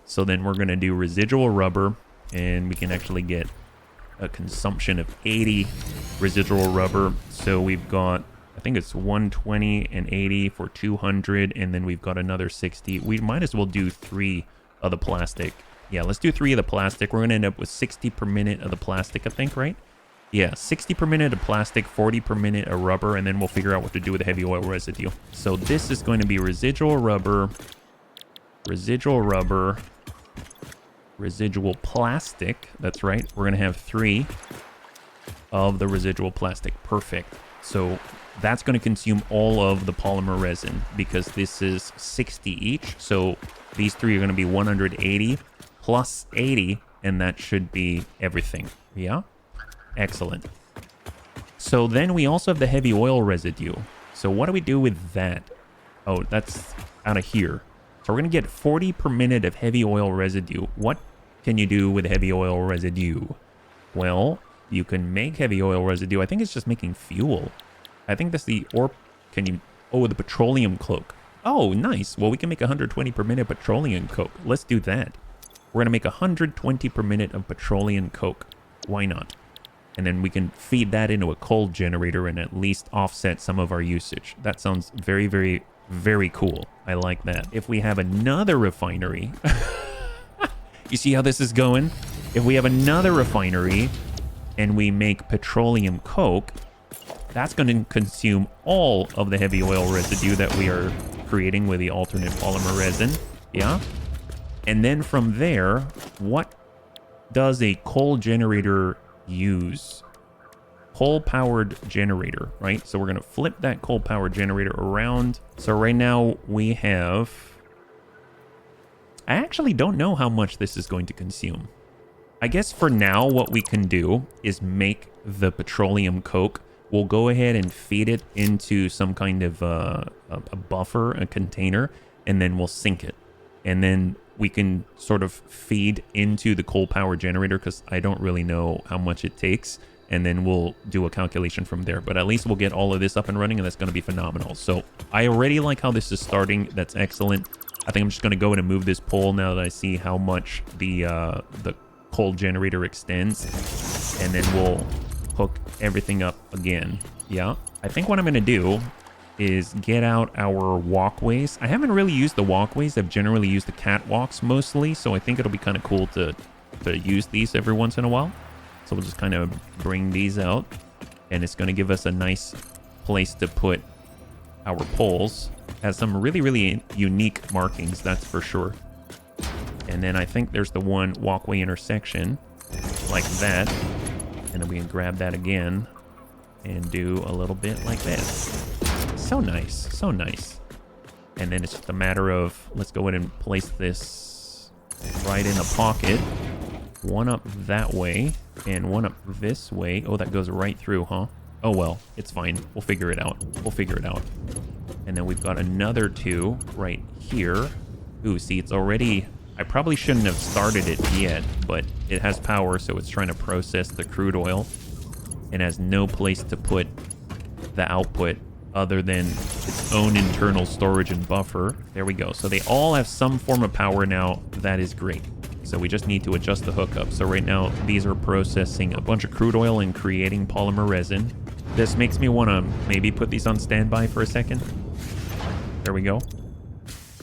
So then we're going to do residual rubber, and we can actually get a consumption of 80 residual rubber. So we've got, I think it's 120 and 80 for 200, and then we've got another 60. We might as well do 3 of the plastic. Yeah, let's do 3 of the plastic. We're going to end up with 60 per minute of the plastic, I think, right? Yeah, 60 per minute of plastic, 40 per minute of rubber, and then we'll figure out what to do with the heavy oil residue. So this is going to be residual rubber, residual plastic. That's right. We're going to have 3 of the residual plastic. Perfect. So that's going to consume all of the polymer resin because this is 60 each. So these 3 are going to be 180 plus 80, and that should be everything. Yeah? Excellent. So then we also have the heavy oil residue. So what do we do with that? Oh, that's out of here. So we're going to get 40 per minute of heavy oil residue. What can you do with heavy oil residue? Well, you can make heavy oil residue. I think it's just making fuel. I think that's the, or can you, oh, the petroleum coke. Oh, nice. Well, we can make 120 per minute petroleum coke. Let's do that. We're going to make 120 per minute of petroleum coke. Why not? And then we can feed that into a coal generator and at least offset some of our usage. That sounds very, very, very cool. I like that. If we have another refinery, you see how this is going? If we have another refinery and we make petroleum coke, that's going to consume all of the heavy oil residue that we are creating with the alternate polymer resin. Yeah. And then from there, what does a coal generator use? Coal-powered generator, right? So we're going to flip that coal-powered generator around. So right now we have... I actually don't know how much this is going to consume. I guess for now what we can do is make the petroleum coke. We'll go ahead and feed it into some kind of a buffer, a container, and then we'll sink it. And then we can sort of feed into the coal power generator because I don't really know how much it takes. And then we'll do a calculation from there. But at least we'll get all of this up and running, and that's going to be phenomenal. So I already like how this is starting. That's excellent. I think I'm just going to go in and move this pole now that I see how much the coal generator extends. And then we'll hook everything up again. Yeah. I think what I'm going to do is get out our walkways. I haven't really used the walkways. I've generally used the catwalks mostly, so I think it'll be kind of cool to use these every once in a while. So we'll just kind of bring these out, and it's going to give us a nice place to put our poles. Has some really, really unique markings, that's for sure. And then I think there's the one walkway intersection like that, and then we can grab that again and do a little bit like this. So nice, so nice. And then it's just a matter of, let's go ahead and place this right in the pocket. One up that way and one up this way. Oh, that goes right through, huh? Oh, well, it's fine. We'll figure it out. We'll figure it out. And then we've got another 2 right here. Ooh, see, it's already... I probably shouldn't have started it yet, but it has power, so it's trying to process the crude oil. It has no place to put the output other than its own internal storage and buffer. There we go. So they all have some form of power now. That is great. So we just need to adjust the hookup. So right now, these are processing a bunch of crude oil and creating polymer resin. This makes me want to maybe put these on standby for a second. There we go.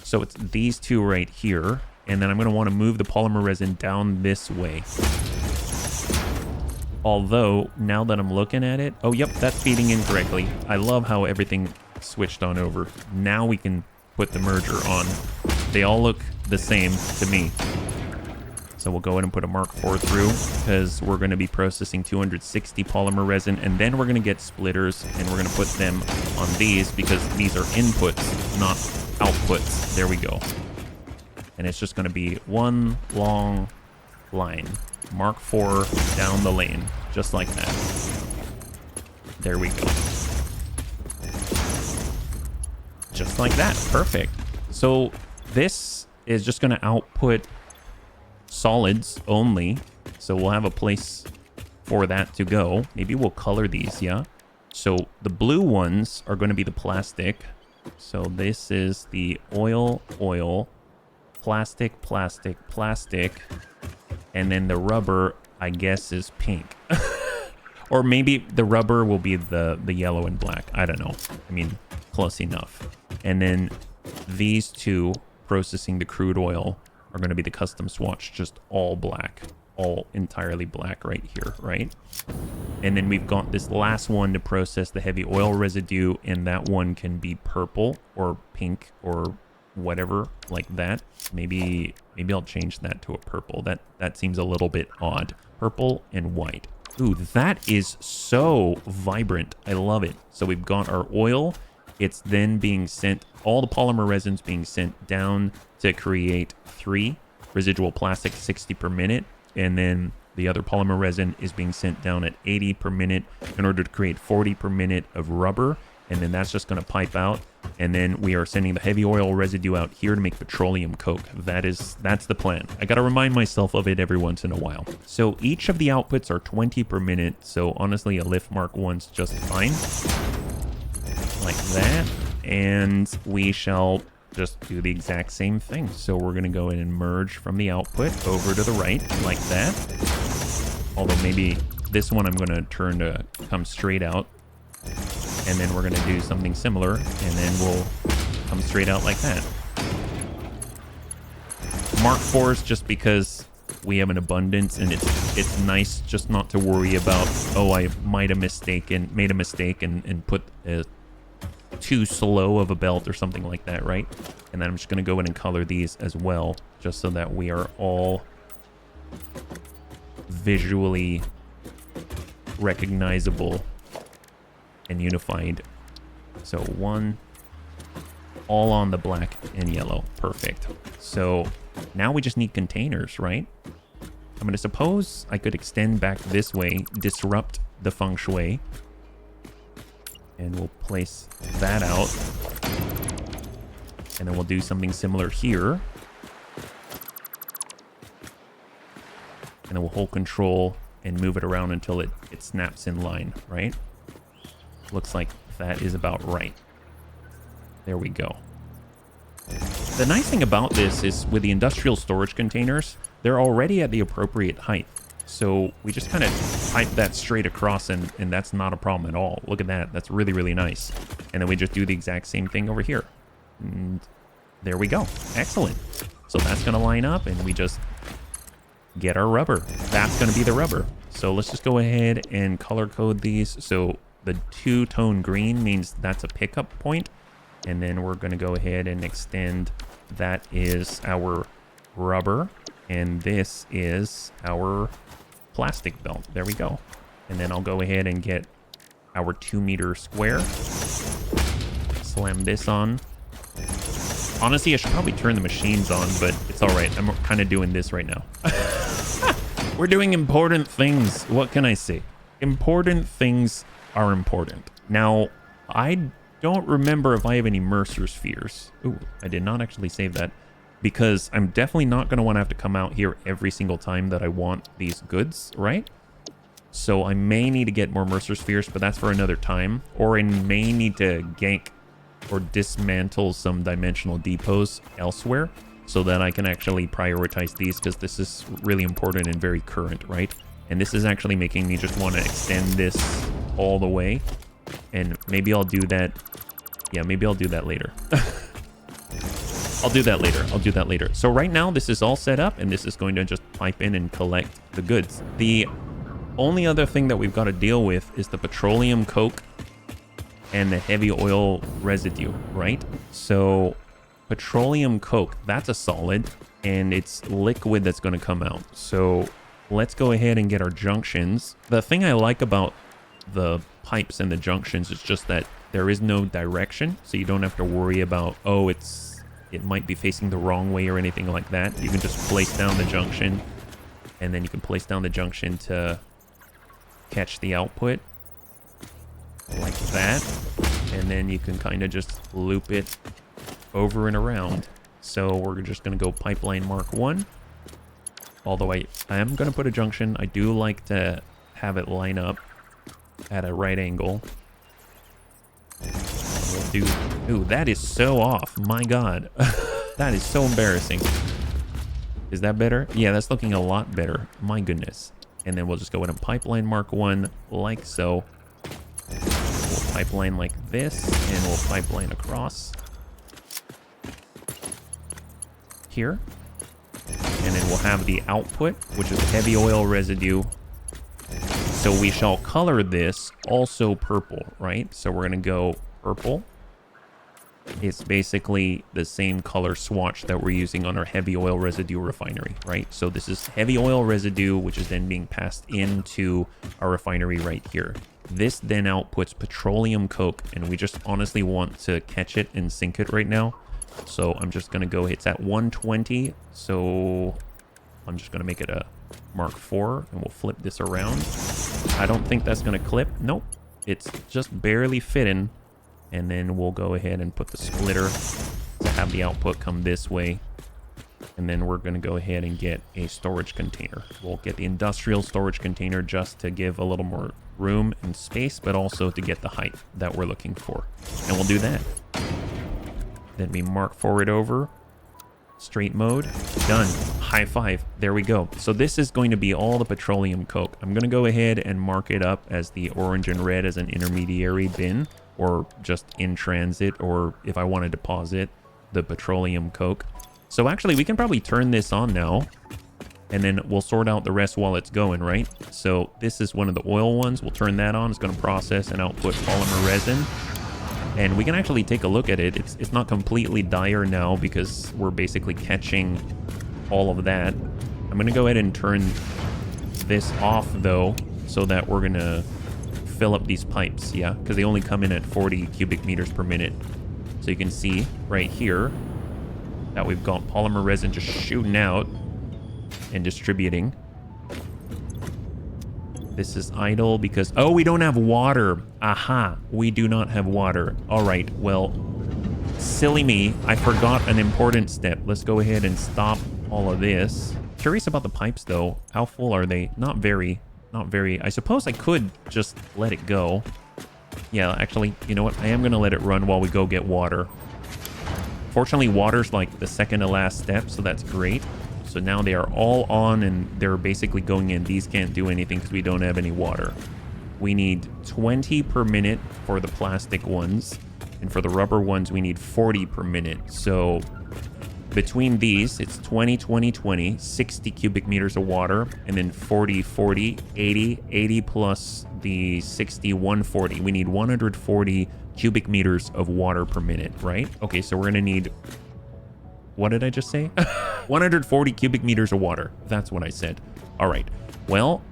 So it's these 2 right here. And then I'm going to want to move the polymer resin down this way. Although, now that I'm looking at it... Oh, yep, that's feeding in correctly. I love how everything switched on over. Now we can put the merger on. They all look the same to me. So we'll go ahead and put a Mark 4 through because we're going to be processing 260 polymer resin. And then we're going to get splitters and we're going to put them on these because these are inputs, not outputs. There we go. And it's just going to be one long line. Mark 4 down the lane, just like that. There we go. Just like that. Perfect. So this is just going to output solids only. So we'll have a place for that to go. Maybe we'll color these, yeah? So the blue ones are going to be the plastic. So this is the oil, plastic, plastic, plastic. And then the rubber, I guess, is pink. Or maybe the rubber will be the yellow and black. I don't know. I mean, close enough. And then these 2 processing the crude oil are going to be the custom swatch, just all black. all entirely black right here, right? And then we've got this last one to process the heavy oil residue, and that one can be purple or pink or whatever like that. Maybe I'll change that to a purple. That seems a little bit odd. Purple and white. Ooh, that is so vibrant. I love it. So we've got our oil. It's then being sent, all the polymer resins being sent down to create 3 residual plastic, 60 per minute. And then the other polymer resin is being sent down at 80 per minute in order to create 40 per minute of rubber. And then that's just going to pipe out. And then we are sending the heavy oil residue out here to make petroleum coke. That's the plan. I got to remind myself of it every once in a while. So each of the outputs are 20 per minute. So honestly, a lift Mark 1's just fine. Like that. And we shall just do the exact same thing. So we're going to go in and merge from the output over to the right like that. Although maybe this one I'm going to turn to come straight out. And then we're going to do something similar, and then we'll come straight out like that. Mark 4s just because we have an abundance, and it's nice just not to worry about, oh, I made a mistake and put too slow of a belt or something like that, right? And then I'm just going to go in and color these as well, just so that we are all visually recognizable and unified. So 1, all on the black and yellow. Perfect. So now we just need containers, right? I'm going to suppose I could extend back this way, disrupt the feng shui, and we'll place that out. And then we'll do something similar here. And then we'll hold control and move it around until it snaps in line, right? Looks like that is about right. There we go. The nice thing about this is with the industrial storage containers, they're already at the appropriate height. So we just kind of pipe that straight across and that's not a problem at all. Look at that. That's really, really nice. And then we just do the exact same thing over here. And there we go. Excellent. So that's going to line up and we just get our rubber. That's going to be the rubber. So let's just go ahead and color code these. So the 2-tone green means that's a pickup point. And then we're going to go ahead and extend. That is our rubber. And this is our plastic belt. There we go. And then I'll go ahead and get our 2-meter square. Slam this on. Honestly, I should probably turn the machines on, but it's all right. I'm kind of doing this right now. We're doing important things. What can I say? Important things are important. Now, I don't remember if I have any Mercer spheres. Ooh, I did not actually save that because I'm definitely not going to want to have to come out here every single time that I want these goods, right? So I may need to get more Mercer spheres, but that's for another time. Or I may need to gank or dismantle some dimensional depots elsewhere so that I can actually prioritize these because this is really important and very current, right? And this is actually making me just want to extend this all the way. And maybe I'll do that. Yeah, maybe I'll do that later. I'll do that later. So right now this is all set up and this is going to just pipe in and collect the goods. The only other thing that we've got to deal with is the petroleum coke and the heavy oil residue, right? So petroleum coke, that's a solid and it's liquid that's going to come out. So let's go ahead and get our junctions. The thing I like about the pipes and the junctions is just that there is no direction, so you don't have to worry about, oh, it might be facing the wrong way or anything like that. You can just place down the junction, and then you can place down the junction to catch the output like that, and then you can kind of just loop it over and around. So we're just going to go pipeline Mark 1. Although I am going to put a junction. I do like to have it line up at a right angle. We'll do... Ooh, that is so off. My God. That is so embarrassing. Is that better? Yeah, that's looking a lot better. My goodness. And then we'll just go ahead and pipeline Mark 1 like so. We'll pipeline like this, and we'll pipeline across. Here. And then we'll have the output, which is heavy oil residue. So we shall color this also purple, right? So we're going to go purple. It's basically the same color swatch that we're using on our heavy oil residue refinery, right? So this is heavy oil residue, which is then being passed into our refinery right here. This then outputs petroleum coke, and we just honestly want to catch it and sink it right now. So I'm just going to go, it's at 120. So I'm just going to make it a Mark IV, and we'll flip this around. I don't think that's going to clip. Nope. It's just barely fitting. And then we'll go ahead and put the splitter to have the output come this way. And then we're going to go ahead and get a storage container. We'll get the industrial storage container just to give a little more room and space, but also to get the height that we're looking for. And we'll do that. Then we mark forward over. Straight mode. Done. High five. There we go. So this is going to be all the petroleum coke. I'm going to go ahead and mark it up as the orange and red as an intermediary bin, or just in transit, or if I want to deposit the petroleum coke. So actually we can probably turn this on now, and then we'll sort out the rest while it's going, right? So this is one of the oil ones. We'll turn that on. It's going to process and output polymer resin. And we can actually take a look at it. It's not completely dire now because we're basically catching all of that. I'm going to go ahead and turn this off though, so that we're going to fill up these pipes, yeah? Because they only come in at 40 cubic meters per minute. So you can see right here that we've got polymer resin just shooting out and distributing. This is idle because, oh, we don't have water. Aha, we do not have water. All right, well, silly me. I forgot an important step. Let's go ahead and stop all of this. Curious about the pipes though. How full are they? Not very. Not very. I suppose I could just let it go. Yeah, actually, you know what? I am going to let it run while we go get water. Fortunately, water's like the second to last step, so that's great. So now they are all on and they're basically going in. These can't do anything because we don't have any water. We need 20 per minute for the plastic ones. And for the rubber ones, we need 40 per minute. So between these, it's 20, 20, 20, 60 cubic meters of water, and then 40, 40, 80, 80 plus the 60, 140. We need 140 cubic meters of water per minute, right? Okay, so we're going to need, what did I just say? 140 cubic meters of water. That's what I said. All right. Well,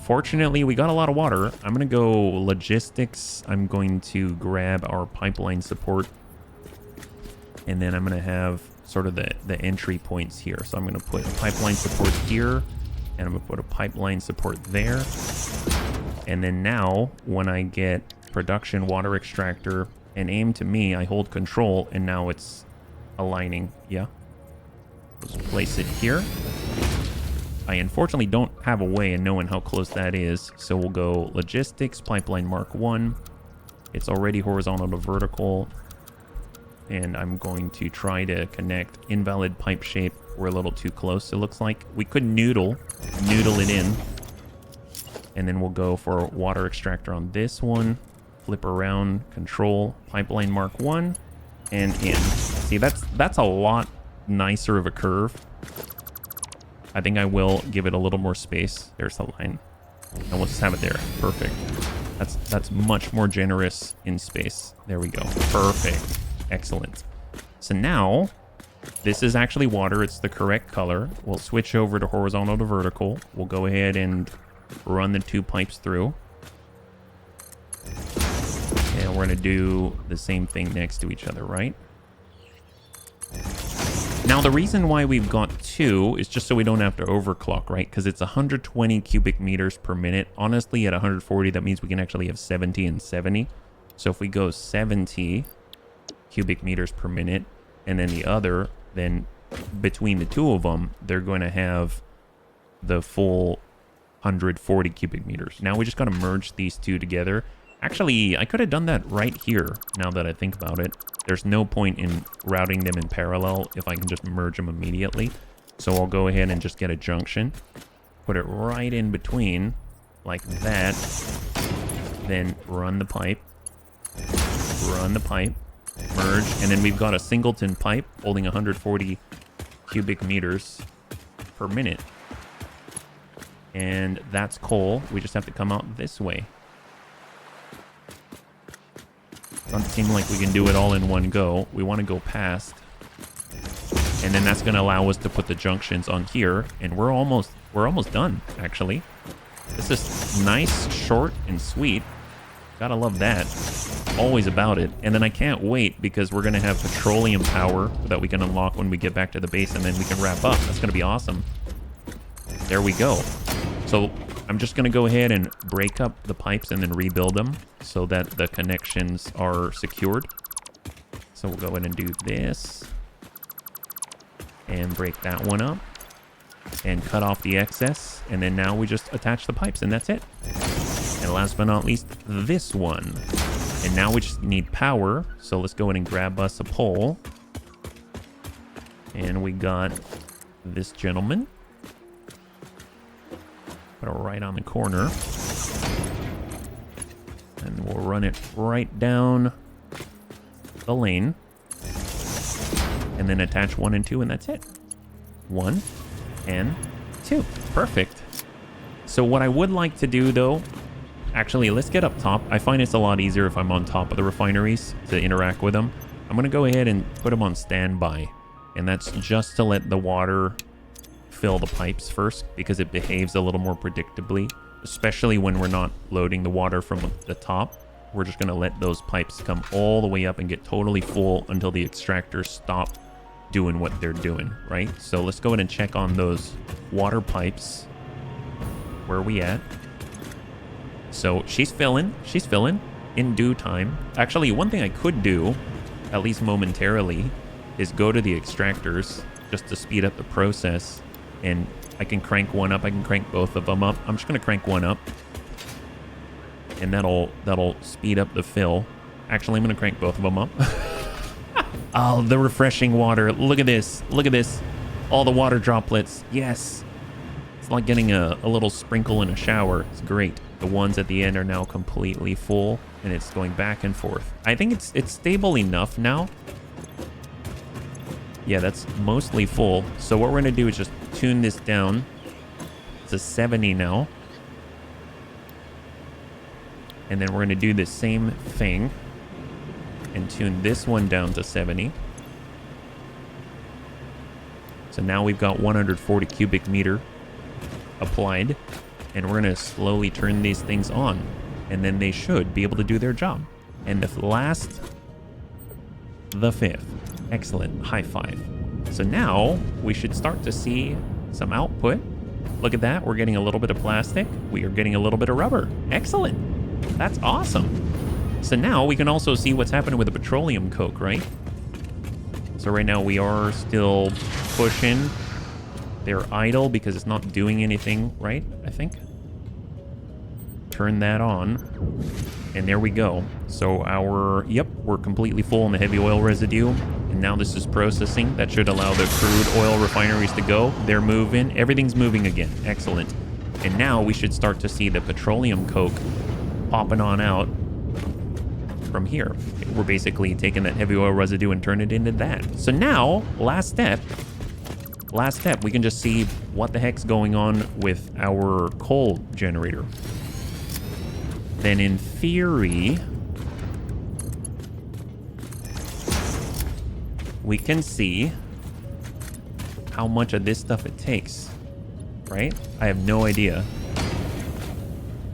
fortunately, we got a lot of water. I'm going to go logistics. I'm going to grab our pipeline support, and then I'm going to have sort of the entry points here. So I'm going to put a pipeline support here, and I'm going to put a pipeline support there. And then now when I get production water extractor and aim to me, I hold control, and now it's aligning. Yeah. Let's place it here. I unfortunately don't have a way of knowing how close that is. So we'll go logistics, pipeline mark 1. It's already horizontal to vertical. And I'm going to try to connect invalid pipe shape. We're a little too close, it looks like. We could noodle it in. And then we'll go for water extractor on this one. Flip around, control, pipeline mark 1, and in. See, that's a lot nicer of a curve. I think I will give it a little more space. There's the line. And we'll just have it there. Perfect. That's much more generous in space. There we go. Perfect. Excellent. So now, this is actually water. It's the correct color. We'll switch over to horizontal to vertical. We'll go ahead and run the two pipes through. And we're going to do the same thing next to each other, right? Now, the reason why we've got two is just so we don't have to overclock, right? Because it's 120 cubic meters per minute. Honestly, at 140, that means we can actually have 70 and 70. So if we go 70 cubic meters per minute, and then the other, then between the two of them, they're going to have the full 140 cubic meters. Now we just got to merge these two together. Actually, I could have done that right here, now that I think about it. There's no point in routing them in parallel if I can just merge them immediately. So I'll go ahead and just get a junction, put it right in between, like that. Then run the pipe, merge, and then we've got a singleton pipe holding 140 cubic meters. per minute. And that's coal. We just have to come out this way. Doesn't seem like we can do it all in one go. We want to go past. And then that's going to allow us to put the junctions on here. And we're almost done, actually. This is nice, short, and sweet. Gotta love that. Always about it. And then I can't wait because we're going to have petroleum power that we can unlock when we get back to the base, and then we can wrap up. That's going to be awesome. There we go. So I'm just going to go ahead and break up the pipes and then rebuild them so that the connections are secured. So we'll go ahead and do this. And break that one up. And cut off the excess. And then now we just attach the pipes, and that's it. And last but not least, this one. And now we just need power. So let's go ahead and grab us a pole. And we got this gentleman. Put it right on the corner. And we'll run it right down the lane. And then attach 1 and 2, and that's it. 1 and 2. Perfect. So what I would like to do, though, actually, let's get up top. I find it's a lot easier if I'm on top of the refineries to interact with them. I'm going to go ahead and put them on standby. And that's just to let the water fill the pipes first, because it behaves a little more predictably, especially when we're not loading the water from the top. We're just going to let those pipes come all the way up and get totally full until the extractors stop doing what they're doing, right? So let's go ahead and check on those water pipes. Where are we at? So she's filling in due time. Actually, one thing I could do, at least momentarily, is go to the extractors just to speed up the process. And I can crank one up. I can crank both of them up. I'm just going to crank one up. And that'll speed up the fill. Actually, I'm going to crank both of them up. Oh, the refreshing water. Look at this. Look at this. All the water droplets. Yes. It's like getting a little sprinkle in a shower. It's great. The ones at the end are now completely full, and it's going back and forth. I think it's stable enough now. Yeah, that's mostly full. So what we're going to do is just tune this down to 70 now. And then we're going to do the same thing and tune this one down to 70. So now we've got 140 cubic meter applied, and we're going to slowly turn these things on, and then they should be able to do their job. And the last, the fifth. Excellent. High five. So now we should start to see some output. Look at that. We're getting a little bit of plastic. We are getting a little bit of rubber. Excellent. That's awesome. So now we can also see what's happening with the petroleum coke, right? So right now we are still pushing. They're idle because it's not doing anything, right? I think. Turn that on. And there we go. So we're completely full on the heavy oil residue. And now this is processing. That should allow the crude oil refineries to go. They're moving. Everything's moving again. Excellent. And now we should start to see the petroleum coke popping on out from here. We're basically taking that heavy oil residue and turn it into that. So now, last step, we can just see what the heck's going on with our coal generator. Then in theory, we can see how much of this stuff it takes, right? I have no idea.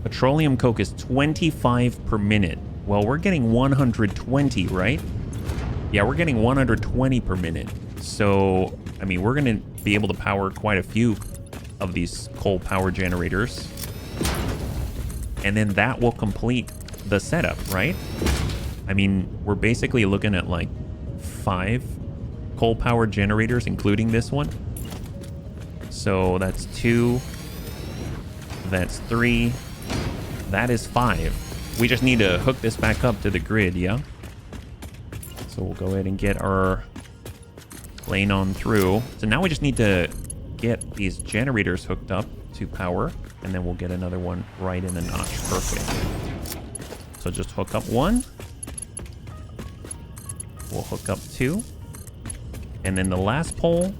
Petroleum coke is 25 per minute. Well, we're getting 120, right? Yeah, we're getting 120 per minute. So, I mean, we're going to be able to power quite a few of these coal power generators. And then that will complete the setup, right? I mean, we're basically looking at like 5 coal power generators, including this one. So that's 2. That's 3. That is 5. We just need to hook this back up to the grid, yeah? So we'll go ahead and get our lane on through. So now we just need to get these generators hooked up to power, and then we'll get another one right in the notch. Perfect. So just hook up 1. We'll hook up 2. And then the last pole,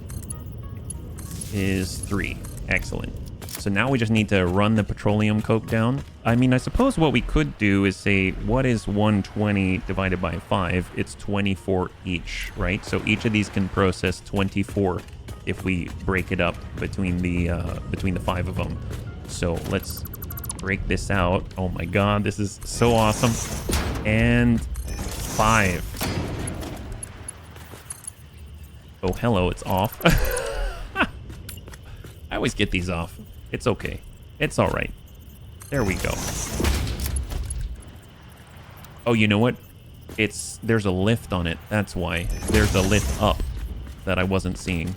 is 3. Excellent. So now we just need to run the petroleum coke down. I mean, I suppose what we could do is say, what is 120 divided by 5? It's 24 each, right? So each of these can process 24 if we break it up between the 5 of them. So let's break this out. Oh my god, this is so awesome. And 5. Oh, hello, it's off. I always get these off. It's okay. It's all right. There we go. Oh, you know what? There's a lift on it. That's why. There's a lift up that I wasn't seeing.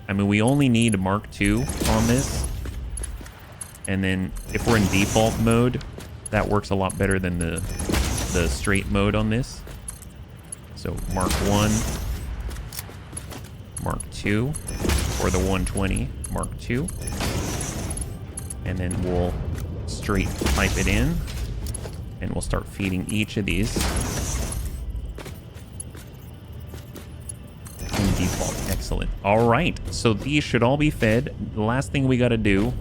I mean, we only need Mark II on this. And then if we're in default mode, that works a lot better than the straight mode on this. So Mark 1, Mark II, or the 120, Mark II. And then we'll straight pipe it in, and we'll start feeding each of these in default. Excellent. All right, so these should all be fed. The last thing we got to do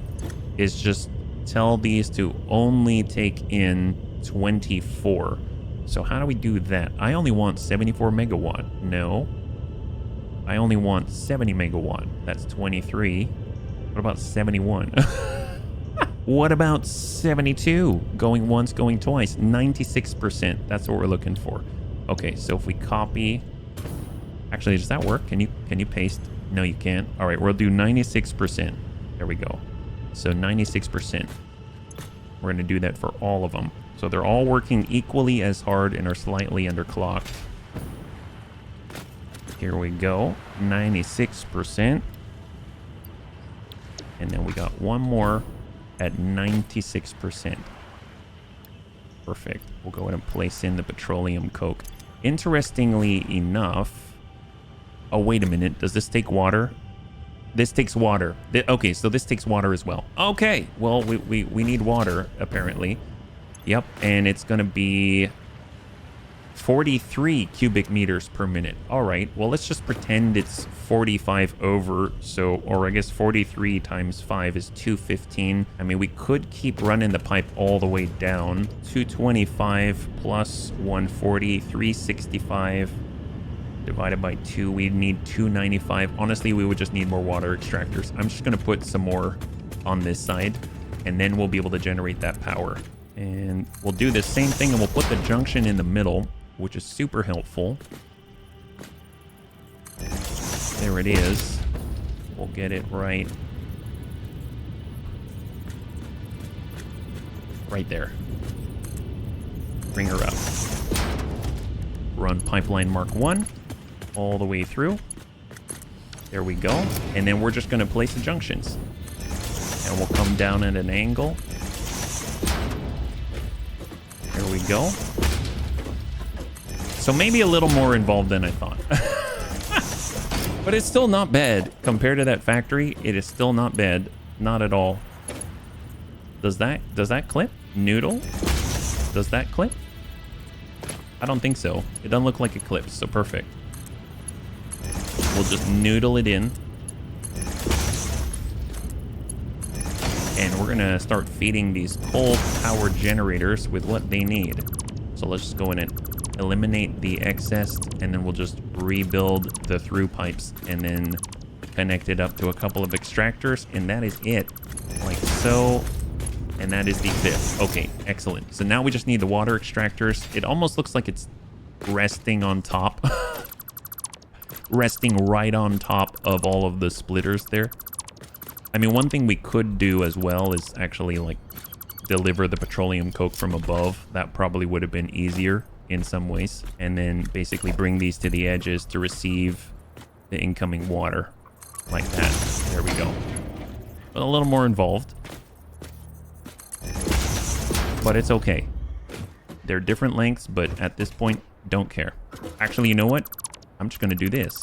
is just tell these to only take in 24. So how do we do that? I only want 74 megawatt. No, I only want 70 megawatt. That's 23. What about 71? What about 72? Going once, going twice. 96%. That's what we're looking for. Okay, so if we copy... Actually, does that work? Can you paste? No, you can't. All right, we'll do 96%. There we go. So 96%. We're going to do that for all of them. So they're all working equally as hard and are slightly underclocked. Here we go. 96%. And then we got one more at 96%. Perfect. We'll go ahead and place in the petroleum coke. Interestingly enough... Oh, wait a minute. Does this take water? This takes water. Okay, so this takes water as well. Okay. Well, we need water, apparently. Yep, and it's going to be 43 cubic meters per minute. All right. Well, let's just pretend it's 45 over. So, or I guess 43 times 5 is 215. I mean, we could keep running the pipe all the way down. 225 plus 140, 365 divided by 2. We need 295. Honestly, we would just need more water extractors. I'm just going to put some more on this side, and then we'll be able to generate that power. And we'll do the same thing, and we'll put the junction in the middle, which is super helpful. There it is. We'll get it right there. Bring her up. Run pipeline Mark 1 all the way through. There we go. And then we're just going to place the junctions. And we'll come down at an angle. There we go. So maybe a little more involved than I thought. But it's still not bad. Compared to that factory, it is still not bad. Not at all. Does that clip? Noodle? Does that clip? I don't think so. It doesn't look like it clips, so perfect. We'll just noodle it in. And we're gonna start feeding these coal power generators with what they need. So let's just go in and eliminate the excess, and then we'll just rebuild the through pipes and then connect it up to a couple of extractors, and that is it. Like so. And that is the 5th. Okay, excellent. So now we just need the water extractors. It almost looks like it's resting on top. Resting right on top of all of the splitters there. I mean, one thing we could do as well is actually like deliver the petroleum coke from above. That probably would have been easier in some ways. And then basically bring these to the edges to receive the incoming water. Like that. There we go. But a little more involved. But it's okay. They're different lengths, but at this point, don't care. Actually, you know what? I'm just going to do this.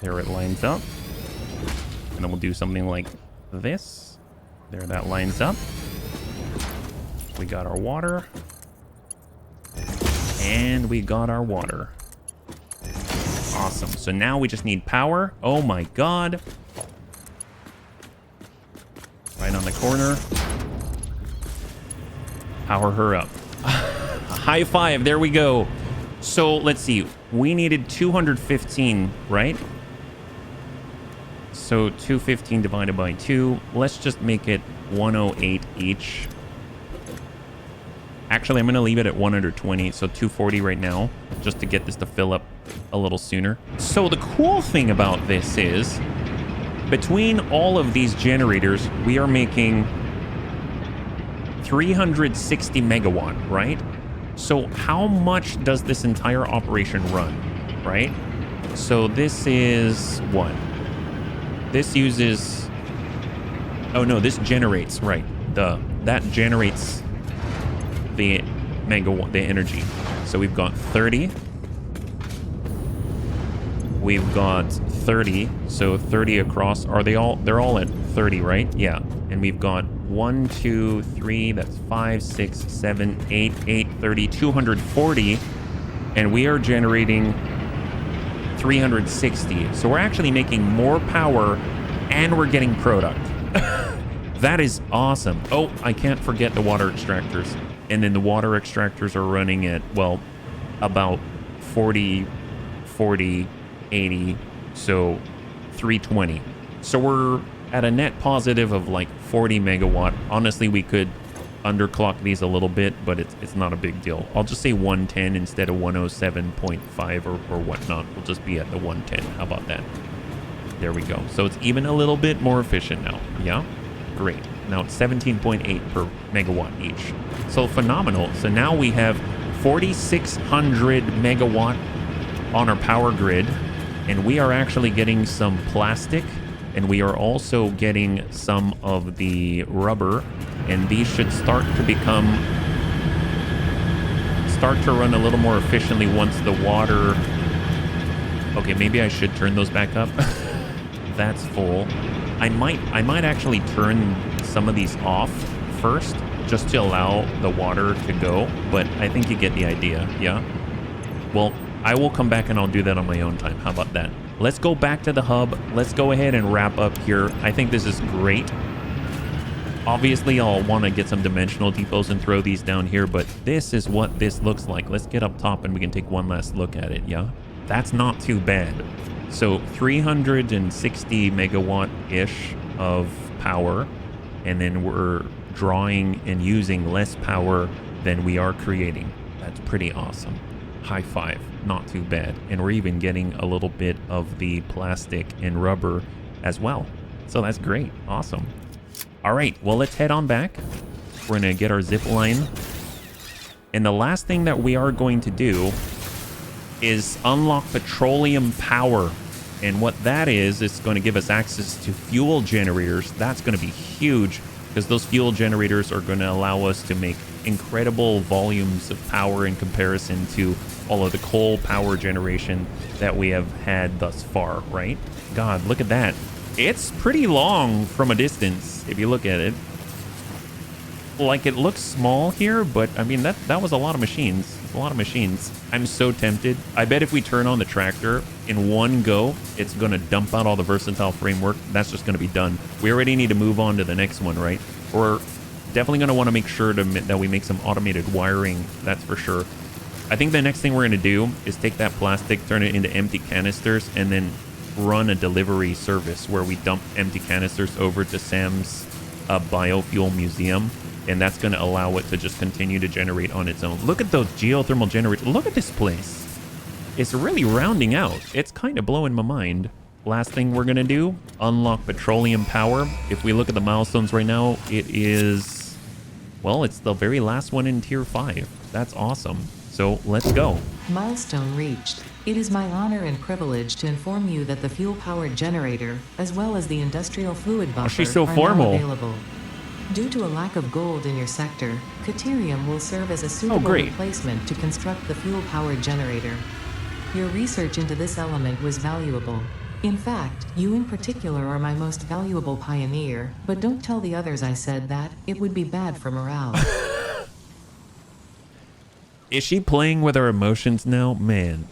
There it lines up. And then we'll do something like this. There, that lines up. We got our water. And we got our water. Awesome. So now we just need power. Oh my god. Right on the corner. Power her up. High five. There we go. So let's see. We needed 215, right? So 215 divided by 2. Let's just make it 108 each. Actually, I'm going to leave it at 120. So 240 right now, just to get this to fill up a little sooner. So the cool thing about this is, between all of these generators, we are making 360 megawatt, right? So how much does this entire operation run, right? So this is what? This uses... Oh no, this generates, right. That generates the megawatt, the energy. So we've got 30. We've got 30. So 30 across. Are they all? They're all at 30, right? Yeah. And we've got 1, 2, 3. That's 5, 6, 7, 8, 30, 240. And we are generating 360. So we're actually making more power and we're getting product. That is awesome. Oh, I can't forget the water extractors. And then the water extractors are running at, well, about 40, 80, so 320. So we're at a net positive of like 40 megawatt. Honestly, we could underclock these a little bit, but it's not a big deal. I'll just say 110 instead of 107.5 or whatnot. We'll just be at the 110. How about that? There we go. So it's even a little bit more efficient now. Yeah? Great. Now it's 17.8 per megawatt each. So phenomenal. So now we have 4,600 megawatt on our power grid, and we are actually getting some plastic, and we are also getting some of the rubber, and these should start to run a little more efficiently once the water... Okay, maybe I should turn those back up. That's full. I might actually turn some of these off first, just to allow the water to go, but I think you get the idea, yeah? Well, I will come back and I'll do that on my own time. How about that? Let's go back to the hub. Let's go ahead and wrap up here. I think this is great. Obviously, I'll want to get some dimensional depots and throw these down here, but this is what this looks like. Let's get up top and we can take one last look at it, yeah? That's not too bad. So 360 megawatt-ish of power, and then we're drawing and using less power than we are creating. That's pretty awesome. High five. Not too bad. And we're even getting a little bit of the plastic and rubber as well. So that's great. Awesome. All right. Well, let's head on back. We're going to get our zip line. And the last thing that we are going to do is unlock petroleum power. And what that is, it's going to give us access to fuel generators. That's going to be huge, because those fuel generators are going to allow us to make incredible volumes of power in comparison to all of the coal power generation that we have had thus far, right? God, look at that. It's pretty long from a distance, if you look at it. Like, it looks small here, but I mean, that was a lot of machines. A lot of machines. I'm so tempted. I bet if we turn on the tractor in one go, it's going to dump out all the versatile framework. That's just going to be done. We already need to move on to the next one, right? We're definitely going to want to make sure that we make some automated wiring. That's for sure. I think the next thing we're going to do is take that plastic, turn it into empty canisters, and then run a delivery service where we dump empty canisters over to Sam's biofuel museum. And that's going to allow it to just continue to generate on its own. Look at those geothermal generators. Look at this place. It's really rounding out. It's kind of blowing my mind. Last thing we're going to do, unlock petroleum power. If we look at the milestones right now, it is, well, it's the very last one in tier 5. That's awesome. So let's go. Milestone reached. It is my honor and privilege to inform you that the fuel-powered generator, as well as the industrial fluid buffer, she's so are formal. now available. Due to a lack of gold in your sector, Caterium will serve as a suitable replacement to construct the fuel-powered generator. Your research into this element was valuable. In fact, you in particular are my most valuable pioneer, but don't tell the others I said that. It would be bad for morale. Is she playing with her emotions now? Man.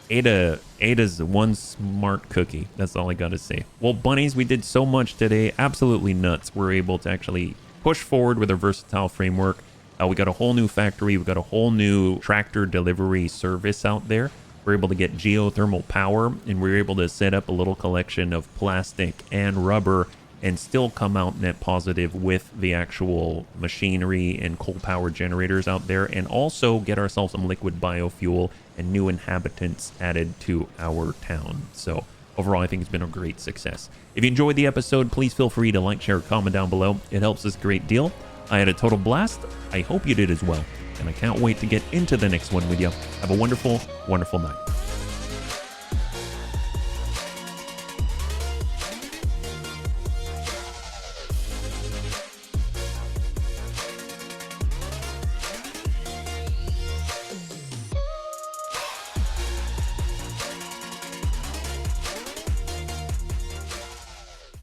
Ada's one smart cookie. That's all I gotta say. Well, bunnies, we did so much today. Absolutely nuts. We're able to actually push forward with a versatile framework. We got a whole new factory. We got a whole new tractor delivery service out there. We're able to get geothermal power, and we're able to set up a little collection of plastic and rubber and still come out net positive with the actual machinery and coal power generators out there, and also get ourselves some liquid biofuel and new inhabitants added to our town. So overall, I think it's been a great success. If you enjoyed the episode, please feel free to like, share, comment down below. It helps us a great deal. I had a total blast. I hope you did as well. And I can't wait to get into the next one with you. Have a wonderful, wonderful night.